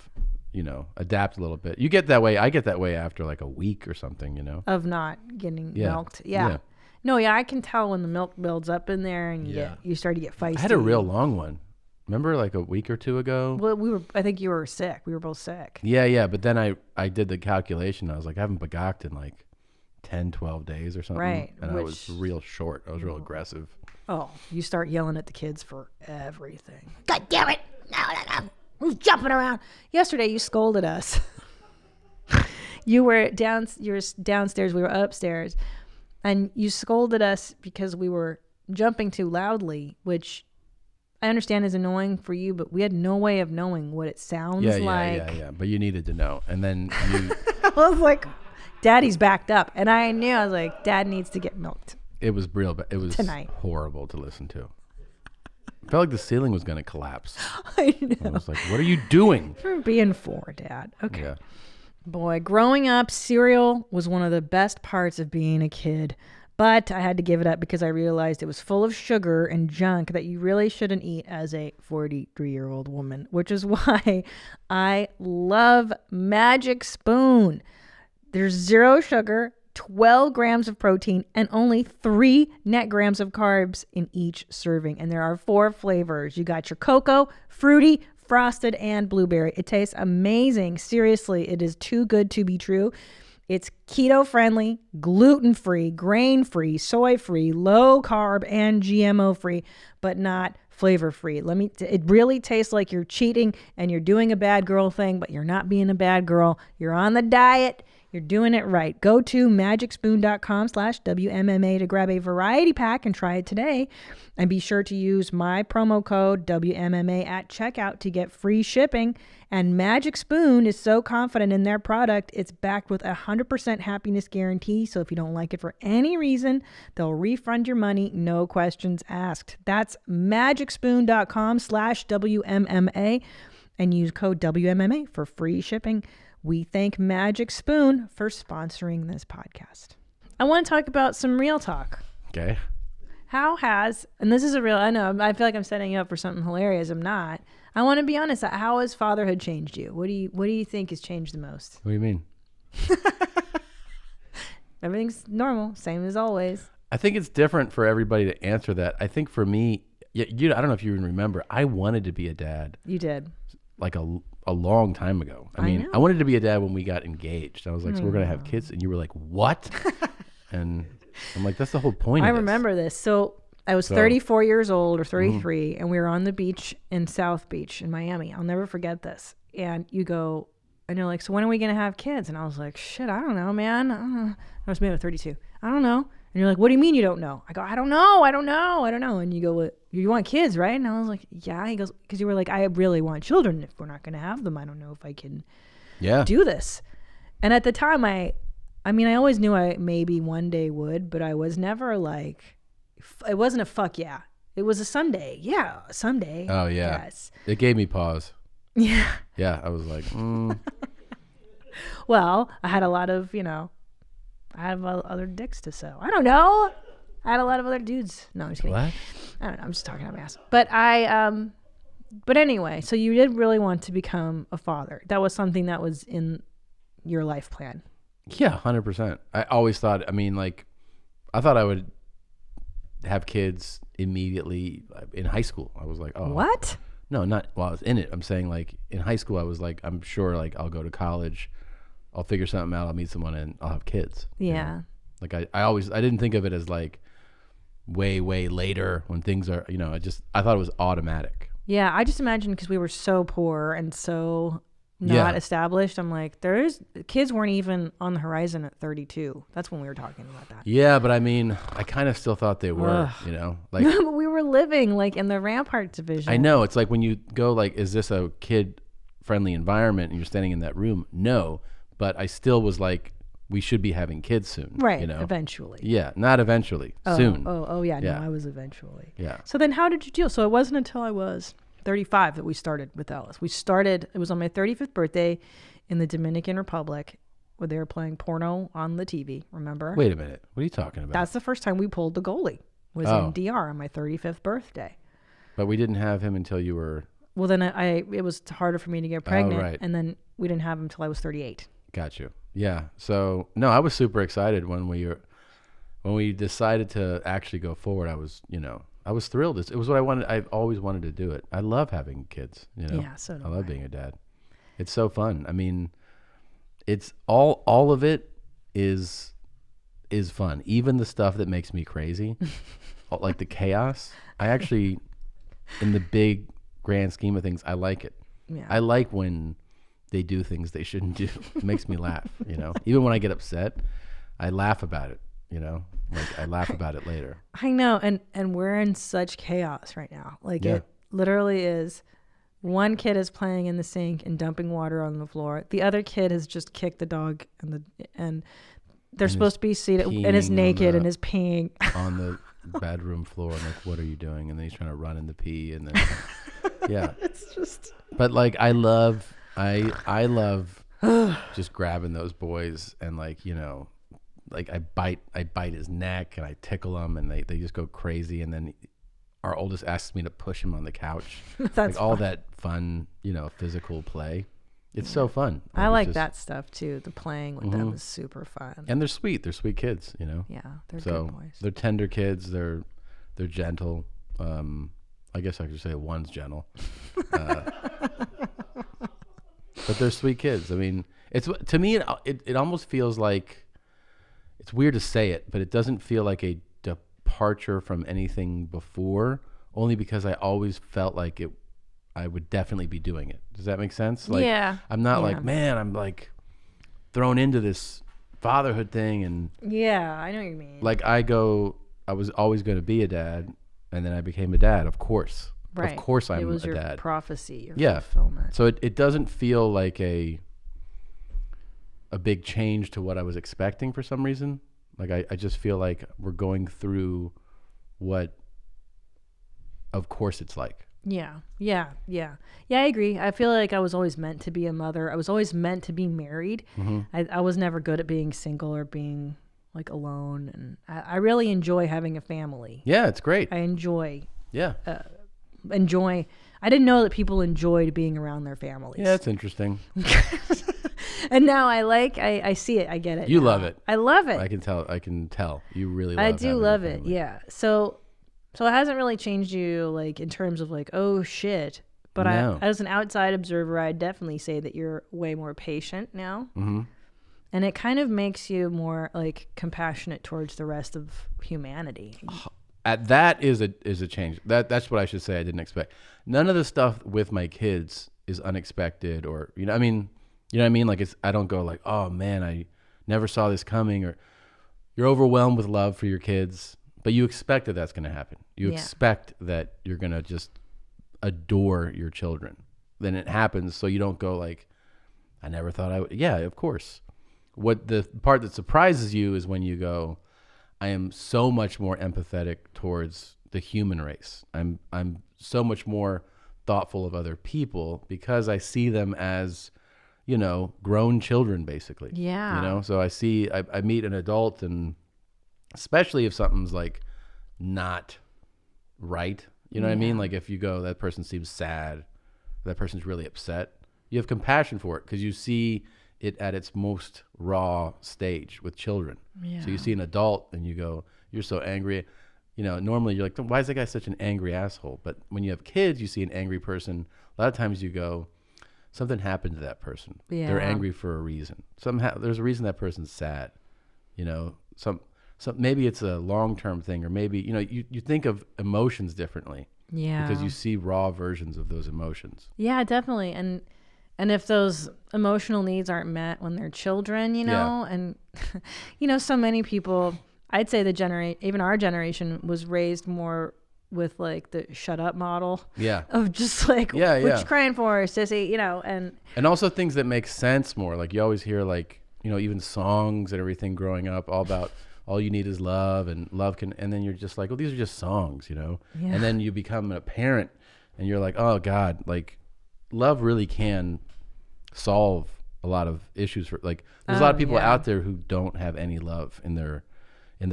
you know, adapt a little bit. You get that way. I get that way after like a week or something, you know? Of not getting Yeah. milked. Yeah. Yeah. No, yeah, I can tell when the milk builds up in there and you start to get feisty. I had a real long one. Remember like a week or two ago? Well, I think you were sick. We were both sick. Yeah. But then I did the calculation. I was like, I haven't bagoked in like 10, 12 days or something. Right, And I was real short. I was real aggressive. Oh, you start yelling at the kids for everything. God damn it. No. Who's jumping around? Yesterday, you scolded us. You were downstairs. We were upstairs. And you scolded us because we were jumping too loudly, which I understand is annoying for you, but we had no way of knowing what it sounds like. Yeah. But you needed to know. And then you, I was like, Daddy's backed up. And I knew, I was like, Dad needs to get milked. it was real, it was Tonight. horrible to listen to. I felt like the ceiling was going to collapse. I I know. was like, what are you doing? For being 4, Dad. Okay. Yeah. Boy, growing up, cereal was one of the best parts of being a kid. But I had to give it up because I realized it was full of sugar and junk that you really shouldn't eat as a 43-year-old woman, which is why I love Magic Spoon. There's 0 sugar, 12 grams of protein, and only 3 net grams of carbs in each serving. And there are 4 flavors. You got your cocoa, fruity, frosted, and blueberry. It tastes amazing. Seriously, it is too good to be true. It's keto friendly, gluten free, grain free, soy free, low carb, and GMO free, but not flavor free. It really tastes like you're cheating and you're doing a bad girl thing, but you're not being a bad girl. You're on the diet. You're doing it right. Go to magicspoon.com/WMMA to grab a variety pack and try it today. And be sure to use my promo code WMMA at checkout to get free shipping. And Magic Spoon is so confident in their product, it's backed with a 100% happiness guarantee. So if you don't like it for any reason, they'll refund your money, no questions asked. That's magicspoon.com/WMMA and use code WMMA for free shipping. We thank Magic Spoon for sponsoring this podcast. I want to talk about some real talk. Okay. And this is a real, I know, I feel like I'm setting you up for something hilarious. I'm not. I want to be honest. How has fatherhood changed you? What do you think has changed the most? What do you mean? Everything's normal, same as always. I think it's different for everybody to answer that. I think for me, I don't know if you even remember, I wanted to be a dad. You did. Like a long time ago. I mean, I wanted to be a dad when we got engaged. I was like, so we're going to have kids. And you were like, what? And I'm like, that's the whole point of this. I remember this. So I was 34 years old or 33, and we were on the beach in South Beach in Miami. I'll never forget this. And you go, and you're like, so when are we going to have kids? And I was like, shit, I don't know, man. I was maybe 32. I don't know. And you're like, what do you mean you don't know? I go, I don't know. And you go, what? You want kids, right? And I was like, yeah. He goes, because you were like, I really want children. If we're not going to have them, I don't know if I can do this. And at the time, I always knew I maybe one day would, but I was never like, it wasn't a fuck yeah. It was a someday. Yeah, someday. Oh, yeah. Yes. It gave me pause. Yeah. Yeah, I was like, Well, I had a lot of, I have other dicks to sew. I don't know. I had a lot of other dudes. No, I'm just kidding. What? I don't know. I'm just talking out my ass. But but anyway, so you did really want to become a father. That was something that was in your life plan. Yeah, 100%. I always thought, I thought I would have kids immediately in high school. I was like, oh. What? No, not while I was in it. I'm saying like in high school, I was like, I'm sure like I'll go to college, I'll figure something out, I'll meet someone and I'll have kids. Yeah. Like I didn't think of it as like way later when things are, I thought it was automatic. Yeah, I just imagined because we were so poor and so not established. I'm like, kids weren't even on the horizon at 32. That's when we were talking about that. Yeah, but I kind of still thought they were, like but we were living like in the Rampart division. I know. It's like when you go like, is this a kid friendly environment and you're standing in that room? No, but I still was like, we should be having kids soon. Right. Eventually. Yeah. Not eventually. Soon. Oh yeah. No, I was eventually. Yeah. So then how did you deal? So it wasn't until I was 35 that we started with Ellis. It was on my 35th birthday in the Dominican Republic where they were playing porno on the TV. Remember? Wait a minute. What are you talking about? That's the first time we pulled the goalie was in DR on my 35th birthday. But we didn't have him until you were... Well, then it was harder for me to get pregnant. Right. And then we didn't have him until I was 38. Got you. Yeah. So no, I was super excited when we decided to actually go forward. I was thrilled. It was what I wanted. I've always wanted to do it. I love having kids. Yeah. So I love being a dad. It's so fun. It's all of it is fun. Even the stuff that makes me crazy, like the chaos. I actually, in the big grand scheme of things, I like it. Yeah. I like when they do things they shouldn't do. It makes me laugh, Even when I get upset, I laugh about it, Like I laugh about it later. I know, and we're in such chaos right now. Like it literally is. One kid is playing in the sink and dumping water on the floor. The other kid has just kicked the dog and they're supposed to be seated and is naked and is peeing on the bedroom floor. I'm like, what are you doing? And then he's trying to run in the pee and then yeah. It's just. But like I love just grabbing those boys and like I bite his neck and I tickle him and they just go crazy, and then our oldest asks me to push him on the couch. That's like all that fun physical play. It's so fun. I like that stuff too. The playing with them is super fun. And they're sweet kids, Yeah, they're good boys. They're tender kids. They're gentle. I guess I could say one's gentle. But they're sweet kids. It's to me it almost feels like, it's weird to say it, but it doesn't feel like a departure from anything before, only because I always felt like I would definitely be doing it. Does that make sense? Like, yeah. I'm not like, man, I'm like thrown into this fatherhood thing, and Yeah, I know what you mean. like I was always going to be a dad, and then I became a dad. Of course, right. Of course, I'm it was a your dad. prophecy, your Yeah. fulfillment. So it doesn't feel like a big change to what I was expecting for some reason. Like I just feel like we're going through what, of course, it's like. Yeah, I agree. I feel like I was always meant to be a mother. I was always meant to be married. I was never good at being single or being like alone, and I really enjoy having a family. Yeah, it's great. I enjoy. Yeah. I didn't know that people enjoyed being around their families. Yeah, it's interesting. And now I see it. I get it. You now. love it. I love it. I can tell. You really love I do having a love it. family. Yeah. So it hasn't really changed you like in terms of like, oh shit. But No. as an outside observer, I'd definitely say that you're way more patient now. Mm-hmm. And it kind of makes you more like compassionate towards the rest of humanity. That is a change. That's what I should say. I didn't expect. None of the stuff with my kids is unexpected, or you know what I mean. Like I don't go like, oh man, I never saw this coming, or you're overwhelmed with love for your kids, but you expect that that's going to happen. You expect that you're going to just adore your children. Then it happens, so you don't go like, I never thought I would. Yeah, of course. What the part that surprises you is when you go, I am so much more empathetic towards the human race. I'm so much more thoughtful of other people because I see them as, grown children basically. Yeah. So I meet an adult, and especially if something's like not right, you know what I mean? Like if you go, that person seems sad, that person's really upset, you have compassion for it because you see it at its most raw stage with children. Yeah. So you see an adult and you go, you're so angry. Normally you're like, why is that guy such an angry asshole? But when you have kids, you see an angry person. A lot of times you go, something happened to that person. Yeah. They're angry for a reason. There's a reason that person's sad. Maybe it's a long-term thing, or maybe, you think of emotions differently. Yeah. Because you see raw versions of those emotions. Yeah, definitely. And if those emotional needs aren't met when they're children, and so many people, I'd say even our generation was raised more with like the shut up model. Yeah. Of just like, what you crying for, sissy, and also things that make sense more. Like you always hear like, even songs and everything growing up all about all you need is love, and love can, and then you're just like, well, these are just songs, Yeah. And then you become a parent and you're like, oh God, like love really can solve a lot of issues for like, there's a lot of people out there who don't have any love in their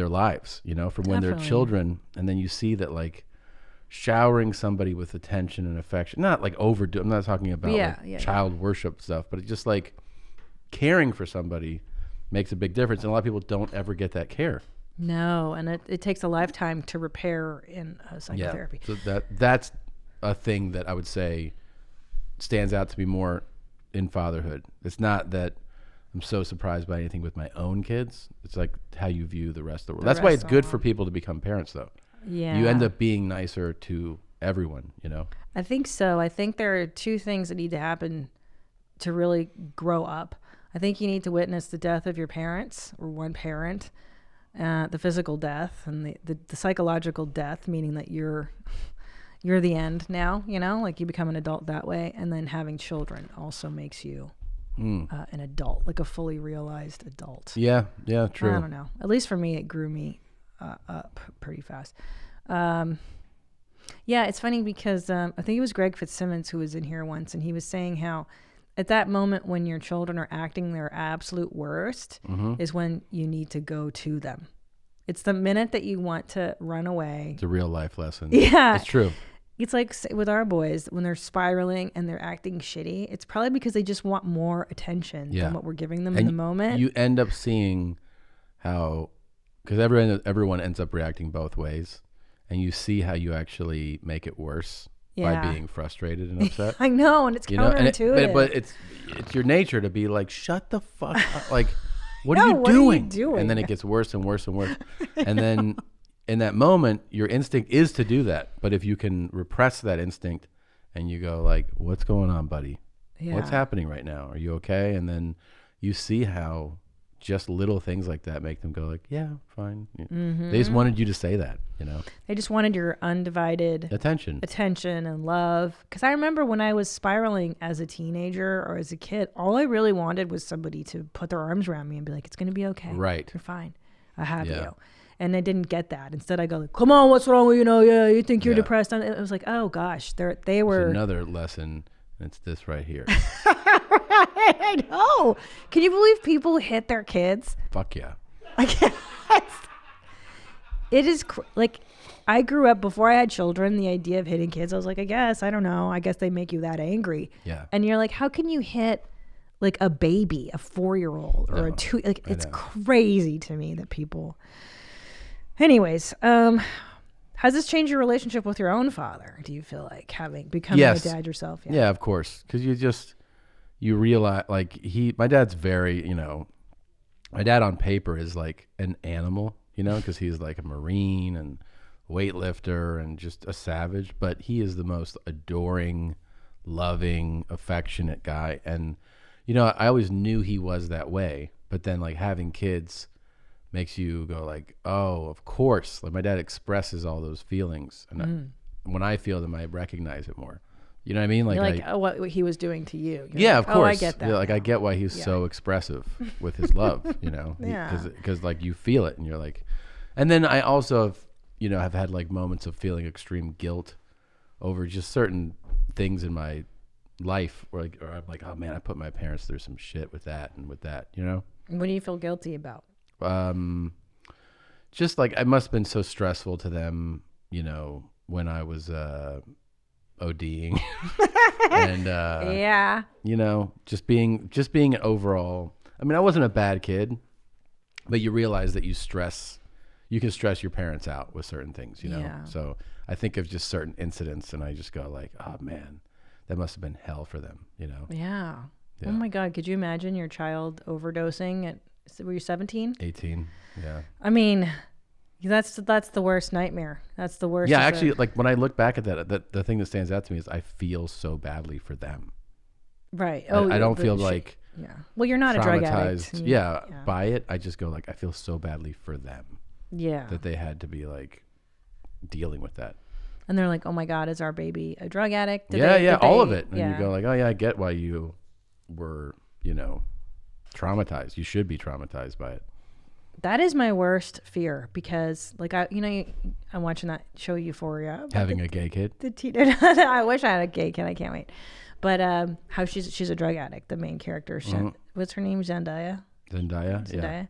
lives, from when they're children. And then you see that like showering somebody with attention and affection, not like overdo, I'm not talking about child worship stuff, but it's just like caring for somebody makes a big difference. And a lot of people don't ever get that care. No. And it takes a lifetime to repair in psychotherapy. So that's a thing that I would say stands out to me more in fatherhood. It's not that I'm so surprised by anything with my own kids. It's like how you view the rest of the world. That's why it's good for people to become parents, though. Yeah. You end up being nicer to everyone, I think so. I think there are two things that need to happen to really grow up. I think you need to witness the death of your parents, or one parent, the physical death, and the psychological death, meaning that you're the end now, like you become an adult that way. And then having children also makes you an adult, like a fully realized adult. Yeah, true. I don't know. At least for me, it grew me up pretty fast. It's funny because I think it was Greg Fitzsimmons who was in here once, and he was saying how at that moment when your children are acting their absolute worst is when you need to go to them. It's the minute that you want to run away. It's a real life lesson. Yeah. It's true. It's like with our boys, when they're spiraling and they're acting shitty, it's probably because they just want more attention than what we're giving them in the moment. You end up seeing how, because everyone ends up reacting both ways, and you see how you actually make it worse by being frustrated and upset. I know, and it's counterintuitive. But it's your nature to be like, shut the fuck up. Like, what are you doing? And then it gets worse and worse and worse. And then in that moment, your instinct is to do that. But if you can repress that instinct and you go like, what's going on, buddy? Yeah. What's happening right now? Are you okay? And then you see how just little things like that make them go like, yeah, fine. Yeah. They just wanted you to say that, They just wanted your undivided attention and love. Because I remember when I was spiraling as a teenager or as a kid, all I really wanted was somebody to put their arms around me and be like, it's going to be okay. Right. You're fine. I have Yeah. you. And I didn't get that. Instead, I go like, come on, what's wrong with you? Yeah, you think you're Yeah. depressed. And it was like, oh gosh, they were. There's another lesson. It's this right here. I know. Can you believe people hit their kids? Fuck yeah. Like, it is like, I grew up before I had children. The idea of hitting kids, I was like, I don't know. I guess they make you that angry. Yeah. And you're like, how can you hit like a baby, a 4-year-old or a 2? Like, it's crazy to me that people. Anyways, has this changed your relationship with your own father? Do you feel like becoming a dad yourself? Yeah, of course. Because you realize, like, my dad's very, my dad on paper is like an animal, because he's like a Marine and weightlifter and just a savage, but he is the most adoring, loving, affectionate guy. And, I always knew he was that way, but then like having kids makes you go like, oh, of course. Like my dad expresses all those feelings. And when I feel them, I recognize it more. You know what I mean? Like, what he was doing to you. Yeah, like, of course. Oh, I get that. Yeah, like I get why he's so expressive with his love, Yeah. Because like you feel it and you're like, and then I also have had like moments of feeling extreme guilt over just certain things in my life where I'm like, oh man, I put my parents through some shit with that and with that, What do you feel guilty about? Just like it must have been so stressful to them, when I was ODing and yeah, just being overall. I mean, I wasn't a bad kid, but you realize that you can stress your parents out with certain things, Yeah. So I think of just certain incidents and I just go like, oh man, that must have been hell for them, Yeah. Yeah. Oh my God, could you imagine your child overdosing were you 17? 18. Yeah. I mean, that's the worst nightmare. That's the worst. Yeah, actually, like when I look back at that, the thing that stands out to me is I feel so badly for them. Right. I don't feel like yeah. Well, you're not a drug addict. traumatized. Yeah, by it. I just go like, I feel so badly for them. Yeah. That they had to be like dealing with that. And they're like, oh my God, is our baby a drug addict? All of it. And you go like, oh yeah, I get why you were, traumatized. You should be traumatized by it. That is my worst fear because, like, I'm watching that show Euphoria. Having a gay kid. I wish I had a gay kid. I can't wait. But how she's a drug addict. The main character, what's her name? Zendaya. Yeah.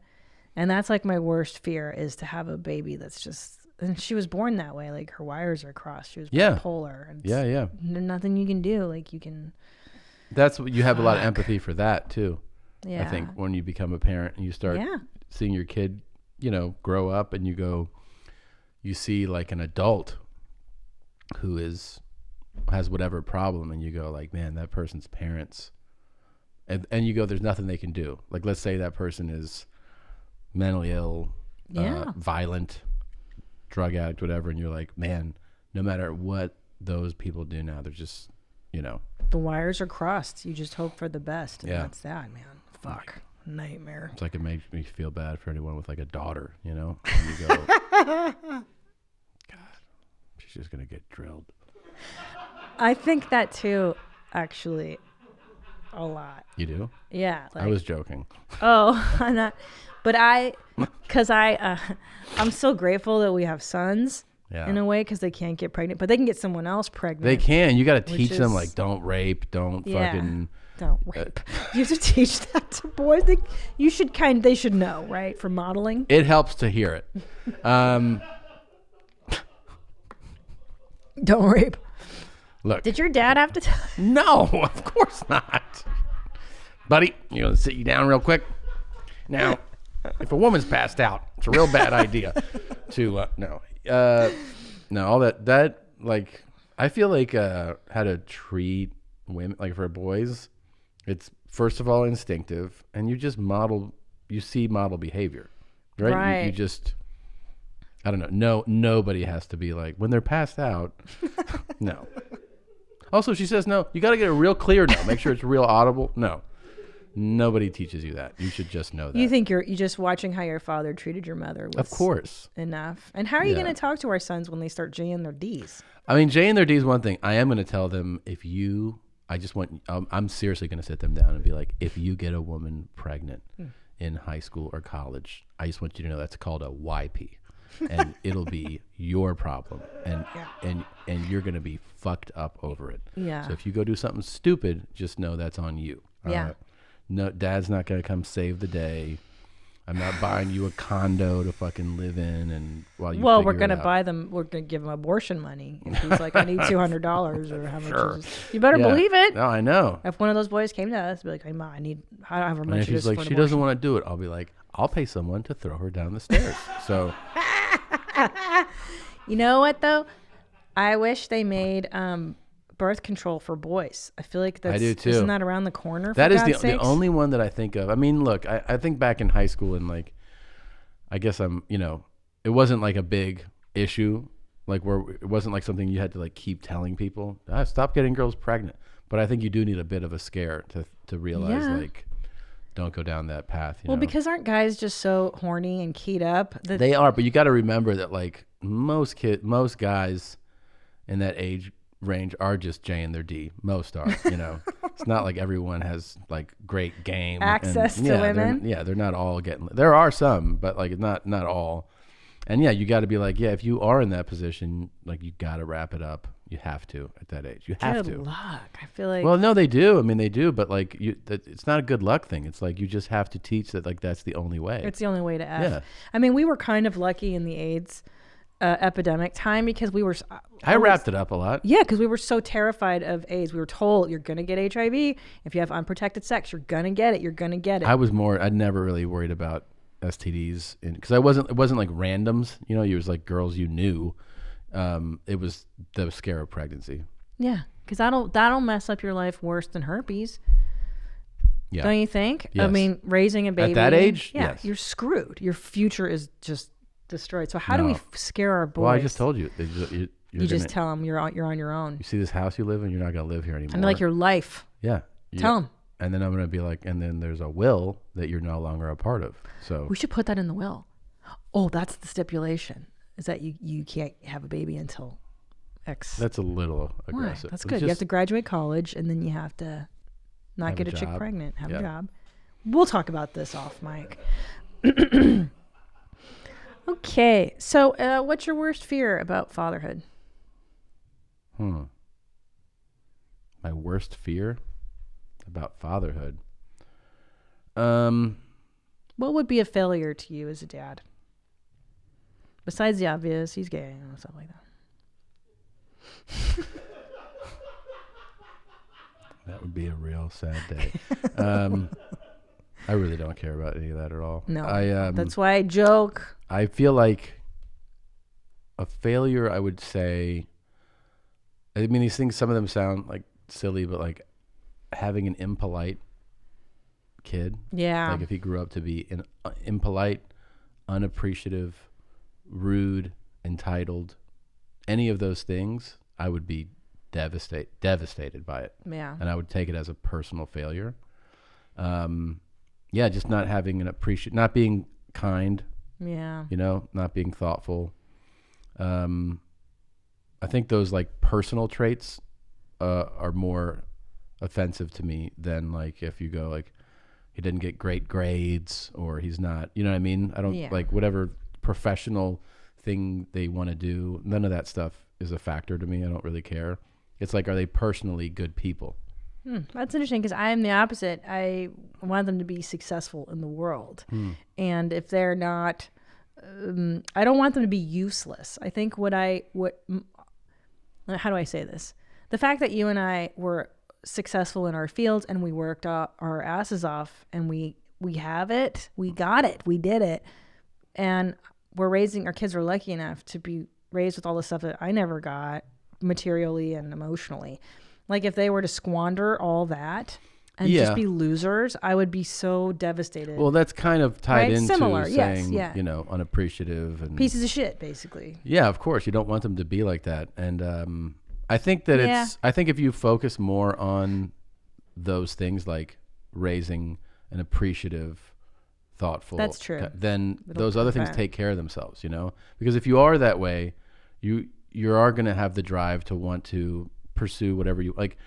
And that's like my worst fear is to have a baby that's just. And she was born that way. Like her wires are crossed. She was bipolar. And Yeah. Nothing you can do. Like you can. That's what you have a lot of empathy for that too. Yeah. I think when you become a parent and you start seeing your kid, grow up and you see like an adult who has whatever problem and you go like, man, that person's parents. And you go, there's nothing they can do. Like, let's say that person is mentally ill, violent, drug addict, whatever. And you're like, man, no matter what those people do now, they're just, the wires are crossed. You just hope for the best. And Yeah. that's that, man. Fuck. Nightmare. It's like it makes me feel bad for anyone with like a daughter, And you go, God, she's just going to get drilled. I think that too, actually, a lot. You do? Yeah. Like, I was joking. Oh, I'm not. But I'm so grateful that we have sons. Yeah. In a way, because they can't get pregnant, but they can get someone else pregnant. They can. You got to teach them is- like, don't rape, don't fucking. Don't rape. You have to teach that to boys. They should know, right? For modeling. It helps to hear it. Don't rape. Look. Did your dad have to? No, of course not. Buddy, you want to sit you down real quick? Now, if a woman's passed out, it's a real bad idea to, no, all that, like, I feel like how to treat women, like for boys, it's first of all instinctive, and you just see model behavior, right? Right. You just, I don't know. No, nobody has to be like, when they're passed out, no. Also, she says no. You got to get a real clear no. Make sure it's real audible. No. Nobody teaches you that. You should just know that. You think you're just watching how your father treated your mother was Of course. enough. And how are you Yeah. going to talk to our sons when they start J'ing their D's? I mean, J and their D is one thing. I am going to tell them I'm seriously going to sit them down and be like, if you get a woman pregnant in high school or college, I just want you to know that's called a YP. And it'll be your problem, and you're gonna be fucked up over it. Yeah. So if you go do something stupid, just know that's on you. Yeah. No, Dad's not gonna come save the day. I'm not buying you a condo to fucking live in, and while you. Well, we're figure going it to out. buy them. We're going to give him abortion money. If he's like, I need $200 or how much is it? You better believe it. No, I know. If one of those boys came to us, be like, hey, Ma, I don't have And much if he's for like, an she doesn't abortion. want to do it, I'll be like, I'll pay someone to throw her down the stairs. So. You know what, though? I wish they made birth control for boys. I feel like that's, I do too. Isn't that around the corner? That for is God's the sakes? only one that I think of. I mean, look, I think back in high school and like, I guess it wasn't like a big issue, like where it wasn't like something you had to like keep telling people, stop getting girls pregnant. But I think you do need a bit of a scare to realize like, don't go down that path. You know? Because aren't guys just so horny and keyed up? That They are, but you got to remember that like most guys in that age range are just J and their D. Most are, It's not like everyone has like great game Access to they're- women? They're not all getting. There are some, but like not all. And you got to be like, if you are in that position, like you got to wrap it up. You have to at that age. You have good to. luck. I feel like Well, no, they do. I mean, they do, but like it's not a good luck thing. It's like you just have to teach that like that's the only way. it's the only way to F. Yeah. I mean, we were kind of lucky in the AIDS epidemic time because we were. I wrapped it up a lot. Yeah, because we were so terrified of AIDS. We were told you're going to get HIV. If you have unprotected sex, you're going to get it. You're going to get it. I'd never really worried about STDs because it wasn't like randoms. It was like girls you knew. It was the scare of pregnancy. Yeah, because that'll mess up your life worse than herpes. Yeah. Don't you think? I Yes. mean, raising a baby At that age, yeah, yes. you're screwed. Your future is just destroyed. So how do we scare our boys? Well, I just told you. You just tell them you're on your own. You see this house you live in, you're not going to live here anymore. And like your life. Yeah. Tell them. And then I'm going to be like, and then there's a will that you're no longer a part of. So We should put that in the will. Oh, that's the stipulation. Is that you can't have a baby until X. that's a little Why? aggressive. That's It's good. You have just- to graduate college, and then you have to not Have get a a chick job. pregnant. Have Yeah. a job. We'll talk about this off mic. Okay. So, what's your worst fear about fatherhood? My worst fear about fatherhood. What would be a failure to you as a dad? Besides the obvious, he's gay and stuff like that. That would be a real sad day. I really don't care about any of that at all. No, I that's why I joke. I feel like a failure, I would say, I mean, these things, some of them sound like silly, but like having an impolite kid. Yeah. Like if he grew up to be an impolite, unappreciative, rude, entitled, any of those things, I would be devastated by it. Yeah. And I would take it as a personal failure. Just not having not being kind, Yeah. not being thoughtful. I think those like personal traits are more offensive to me than like if you go like he didn't get great grades or he's not, you know what I mean? I don't like whatever professional thing they want to do. None of that stuff is a factor to me. I don't really care. It's like, are they personally good people? That's interesting because I'm the opposite. I want them to be successful in the world. And if they're not, I don't want them to be useless. I think how do I say this? The fact that you and I were successful in our fields and we worked our asses off and we have it, we got it, we did it. And our kids are lucky enough to be raised with all the stuff that I never got materially and emotionally. Like if they were to squander all that and just be losers, I would be so devastated. Well, that's kind of tied Right? into Similar, yes, saying, yeah. unappreciative and Pieces of shit, basically. Yeah, of course. You don't want them to be like that. And I think that I think if you focus more on those things, like raising an appreciative, thoughtful. That's true. Then It'll those other things prevent. take care of themselves, you know? Because if you are that way, you are going to have the drive to want to pursue whatever you like.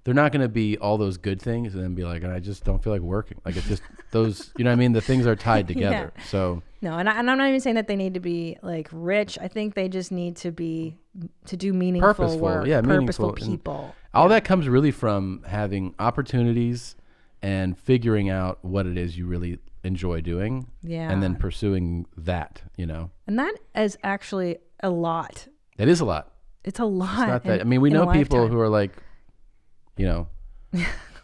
They're not going to be all those good things and then be like, I just don't feel like working. Like it's just those, you know what I mean? The things are tied together. Yeah. So No, and I'm not even saying that they need to be like rich. I think they just need to do meaningful purposeful, work, yeah, purposeful meaningful. And people. all that comes really from having opportunities and figuring out what it is you really enjoy doing. Yeah. And then pursuing that, you know? And that is actually a lot. It is a lot. It's a lot. It's not that. I mean, we in a know people lifetime. who are like, you know,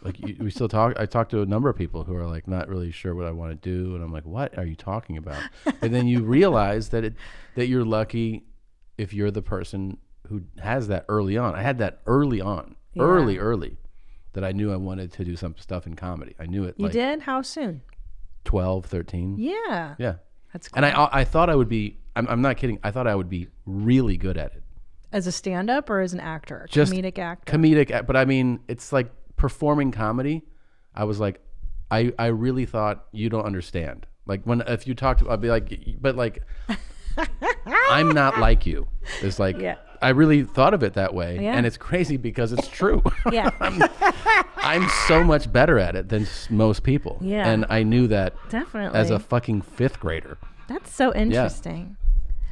like we still talk. I talk to a number of people who are like not really sure what I want to do, and I'm like, what are you talking about? And then you realize that you're lucky if you're the person who has that early on. I had that early on, early, that I knew I wanted to do some stuff in comedy. I knew it. You like did? How soon? 12, 13. Yeah. Yeah. That's cool. And I thought I would be. I'm not kidding. I thought I would be really good at it. As a stand-up or as an actor? Just comedic actor? Comedic, but I mean, it's like performing comedy. I was like, I really thought you don't understand. Like if you talk to, I'd be like, but like, I'm not like you. It's like, Yeah. I really thought of it that way. Yeah. And it's crazy because it's true. Yeah. I'm so much better at it than most people. Yeah. And I knew that Definitely. as a fucking fifth grader. That's so interesting.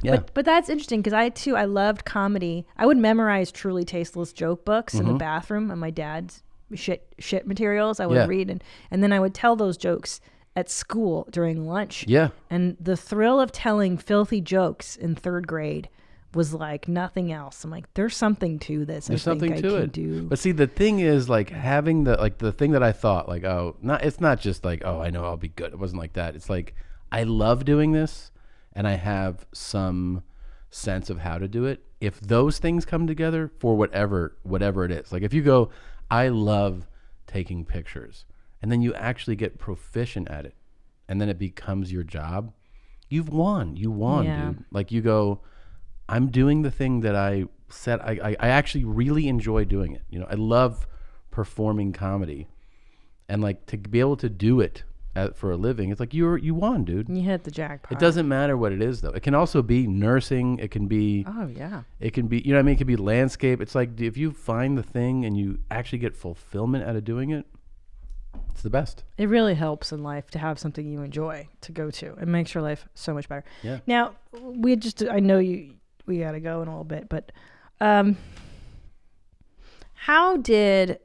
Yeah. But that's interesting because I loved comedy. I would memorize truly tasteless joke books in the bathroom on my dad's shit materials. I would read and then I would tell those jokes at school during lunch. Yeah. And the thrill of telling filthy jokes in third grade was like nothing else. I'm like, there's something to this. There's I think something I to can it. do. But see, the thing is, like having the thing that I thought, like, it's not just like, oh, I know I'll be good. It wasn't like that. It's like I love doing this, and I have some sense of how to do it. If those things come together for whatever it is, like if you go, I love taking pictures, and then you actually get proficient at it, and then it becomes your job, you've won. You won, Yeah. dude. Like you go, I'm doing the thing that I said. I actually really enjoy doing it. You know, I love performing comedy, and like to be able to do it for a living, it's like you won, dude. You hit the jackpot. It doesn't matter what it is, though. It can also be nursing. It can be. Oh yeah. It can be. You know what I mean? It can be landscape. It's like if you find the thing and you actually get fulfillment out of doing it, it's the best. It really helps in life to have something you enjoy to go to. It makes your life so much better. Yeah. Now, I know we got to go in a little bit, but how did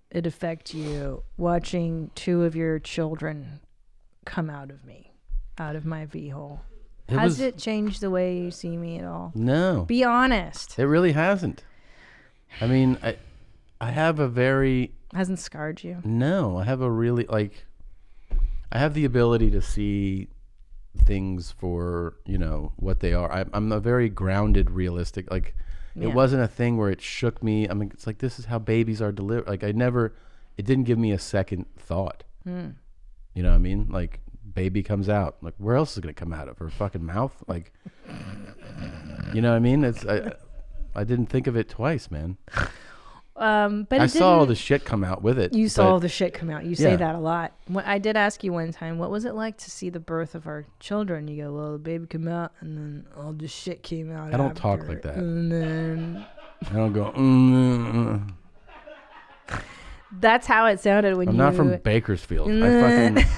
it affect you watching two of your children come out of my V-hole? Has it changed the way you see me at all? No. Be honest. It really hasn't. I mean, I have a very. Hasn't scarred you? No, I have a really I have the ability to see things for, you know, what they are. I'm a very grounded, realistic, like it wasn't a thing where it shook me. I mean, it's like, this is how babies are delivered. Like it didn't give me a second thought. You know what I mean? Like baby comes out, like where else is it going to come out of? Her fucking mouth? Like, you know what I mean? I didn't think of it twice, man. But I saw all the shit come out with it. You saw all the shit come out. You say Yeah. that a lot. I did ask you one time, what was it like to see the birth of our children? You go, well, the baby came out, and then all the shit came out. I don't talk after, like that. And then I don't go. that's how it sounded when I'm you. not from Bakersfield. And I then- fucking.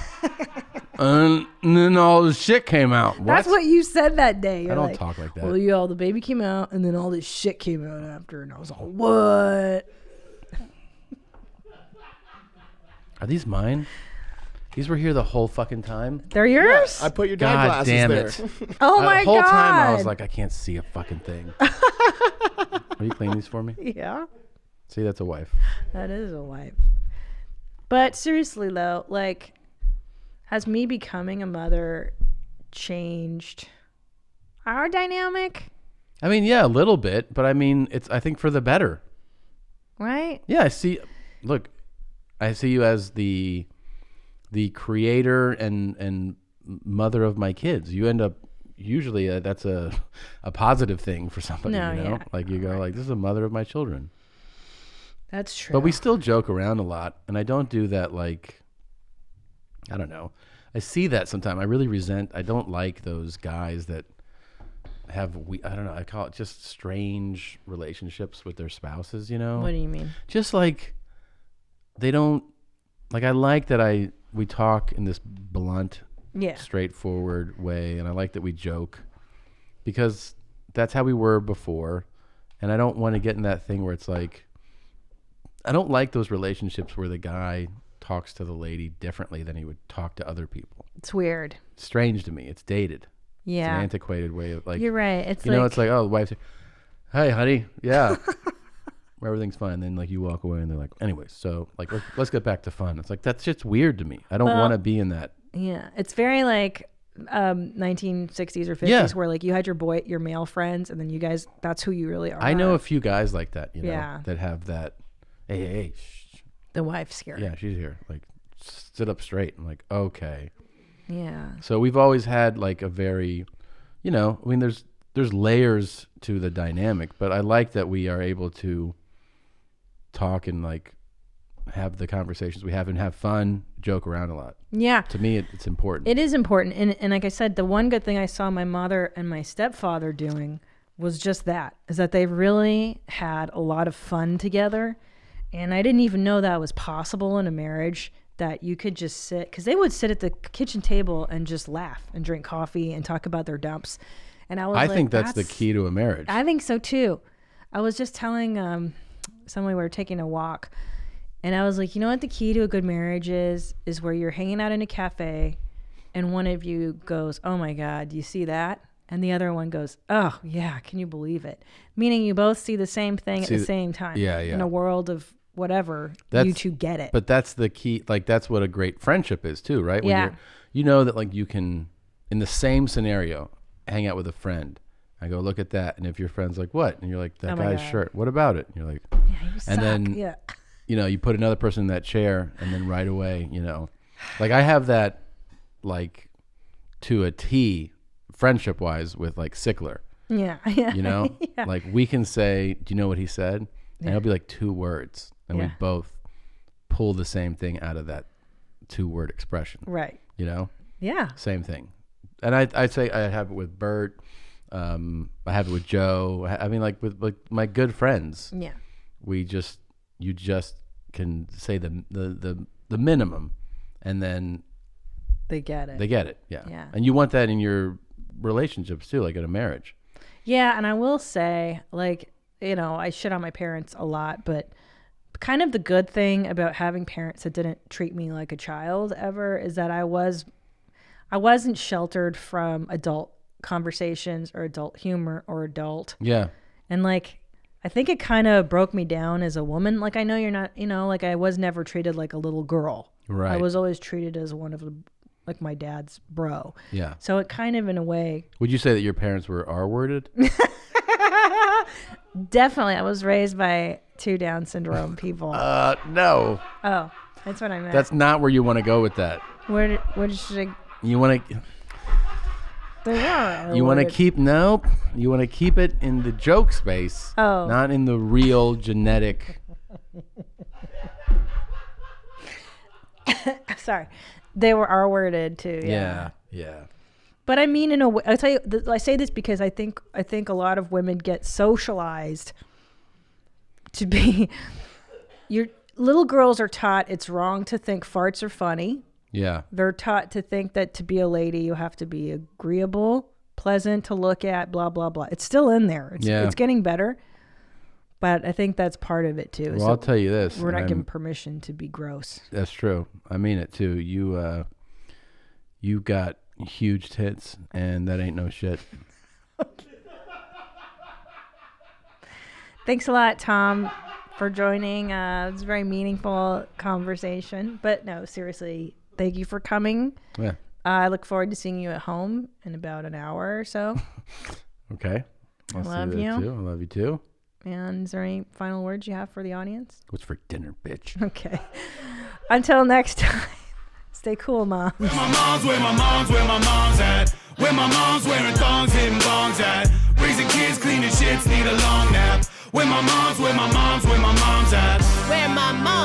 And then all the shit came out. What? That's what you said that day. You're I don't like, talk like that. well, all the baby came out, and then all this shit came out after, and I was all, what? Are these mine? These were here the whole fucking time. They're yours? I put your dad God glasses damn there. it! Oh my The whole god! time I was like, I can't see a fucking thing. Will you clean these for me? yeah. See, that's a wife. That is a wife. But seriously though, like, has me becoming a mother changed our dynamic? I mean, yeah, a little bit, but I mean, I think for the better. Right? Yeah, I see you as the creator and mother of my kids. You end up usually that's a positive thing for somebody. No, you know, yeah. like you go like, this is a mother of my children. That's true. But we still joke around a lot, and I don't do that like, I don't know. I see that sometimes. I really resent. I don't like those guys that have I don't know. I call it just strange relationships with their spouses. You know. What do you mean? Just like they don't like. I like that we talk in this blunt, straightforward way, and I like that we joke because that's how we were before, and I don't want to get in that thing where it's like. I don't like those relationships where the guy talks to the lady differently than he would talk to other people. It's weird. It's strange to me. It's dated. Yeah. It's an antiquated way of like. You're right. It's you know, it's like, oh, the wife's, hey, honey, yeah, everything's fine. Then like you walk away and they're like, anyway, so like let's get back to fun. It's like that's just weird to me. I don't want to be in that. Yeah, it's very like 1960s or 50s where like you had your male friends and then you guys that's who you really are. I know a few guys like that. You know, Yeah. that have that. Hey, shh. The wife's here. Yeah, she's here. Like, sit up straight. I'm like, okay. Yeah. So we've always had like a very, you know, I mean, there's layers to the dynamic, but I like that we are able to talk and like have the conversations we have and have fun, joke around a lot. Yeah. To me, it's important. It is important. And like I said, the one good thing I saw my mother and my stepfather doing was just that, is that they really had a lot of fun together. And I didn't even know that was possible in a marriage, that you could just sit, because they would sit at the kitchen table and just laugh and drink coffee and talk about their dumps. And I think that's the key to a marriage. I think so too. I was just telling someone we were taking a walk, and I was like, you know what the key to a good marriage is where you're hanging out in a cafe and one of you goes, oh my God, do you see that? And the other one goes, oh yeah, can you believe it? Meaning you both see the same thing at the same time. Yeah. In a world of whatever, you two get it. But that's the key. Like that's what a great friendship is too, right? When Yeah. you know that like you can, in the same scenario, hang out with a friend. I go, look at that. And if your friend's like, what? And you're like, that Oh my guy's God. shirt. What about it? And you're like, Yeah, you suck. and then, yeah. you know, you put another person in that chair and then right away, you know, like I have that like to a T friendship wise with like Sickler, Yeah. you know, Yeah. like we can say, do you know what he said? And it'll be like 2 words. And we Yeah. both pull the same thing out of that 2-word expression. Right. You know, Yeah. same thing. And I'd say I have it with Bert. I have it with Joe. I mean, like with like my good friends, Yeah. you just can say the minimum, and then They get it. they get it. Yeah. Yeah. And you want that in your relationships too, like in a marriage. Yeah, and I will say, like, you know, I shit on my parents a lot, but kind of the good thing about having parents that didn't treat me like a child ever is that I wasn't sheltered from adult conversations or adult humor or adult. Yeah. And like, I think it kind of broke me down as a woman. Like, I know you're not, you know, like I was never treated like a little girl. Right. I was always treated as one of the, like my dad's bro. Yeah. So it kind of in a way. Would you say that your parents were R-worded? Definitely. I was raised by 2 Down syndrome people. No. Oh, that's what I meant. That's not where you want to go with that. Where should I? You want to. They were. You want to keep You want to keep it in the joke space, Oh. not in the real genetic. Sorry, they were R-worded too. Yeah. But I mean, in a way, I tell you, I say this because I think a lot of women get socialized to be. Your little girls are taught it's wrong to think farts are funny. Yeah. They're taught to think that to be a lady, you have to be agreeable, pleasant to look at, blah, blah, blah. It's still in there. It's getting better. But I think that's part of it too. Well, So I'll tell you this. we're not given permission to be gross. That's true. I mean it too. You got huge tits, and that ain't no shit. Thanks a lot, Tom, for joining. It was a very meaningful conversation. But no, seriously, thank you for coming. Yeah. I look forward to seeing you at home in about an hour or so. Okay. I'll love see that you. too. I love you too. And is there any final words you have for the audience? What's for dinner, bitch? Okay. Until next time, stay cool, Mom. Where my mom's at? Where my mom's wearing thongs, hitting bongs at? Raising kids, cleaning shits, need a long nap. Where my mom's at? Where my mom's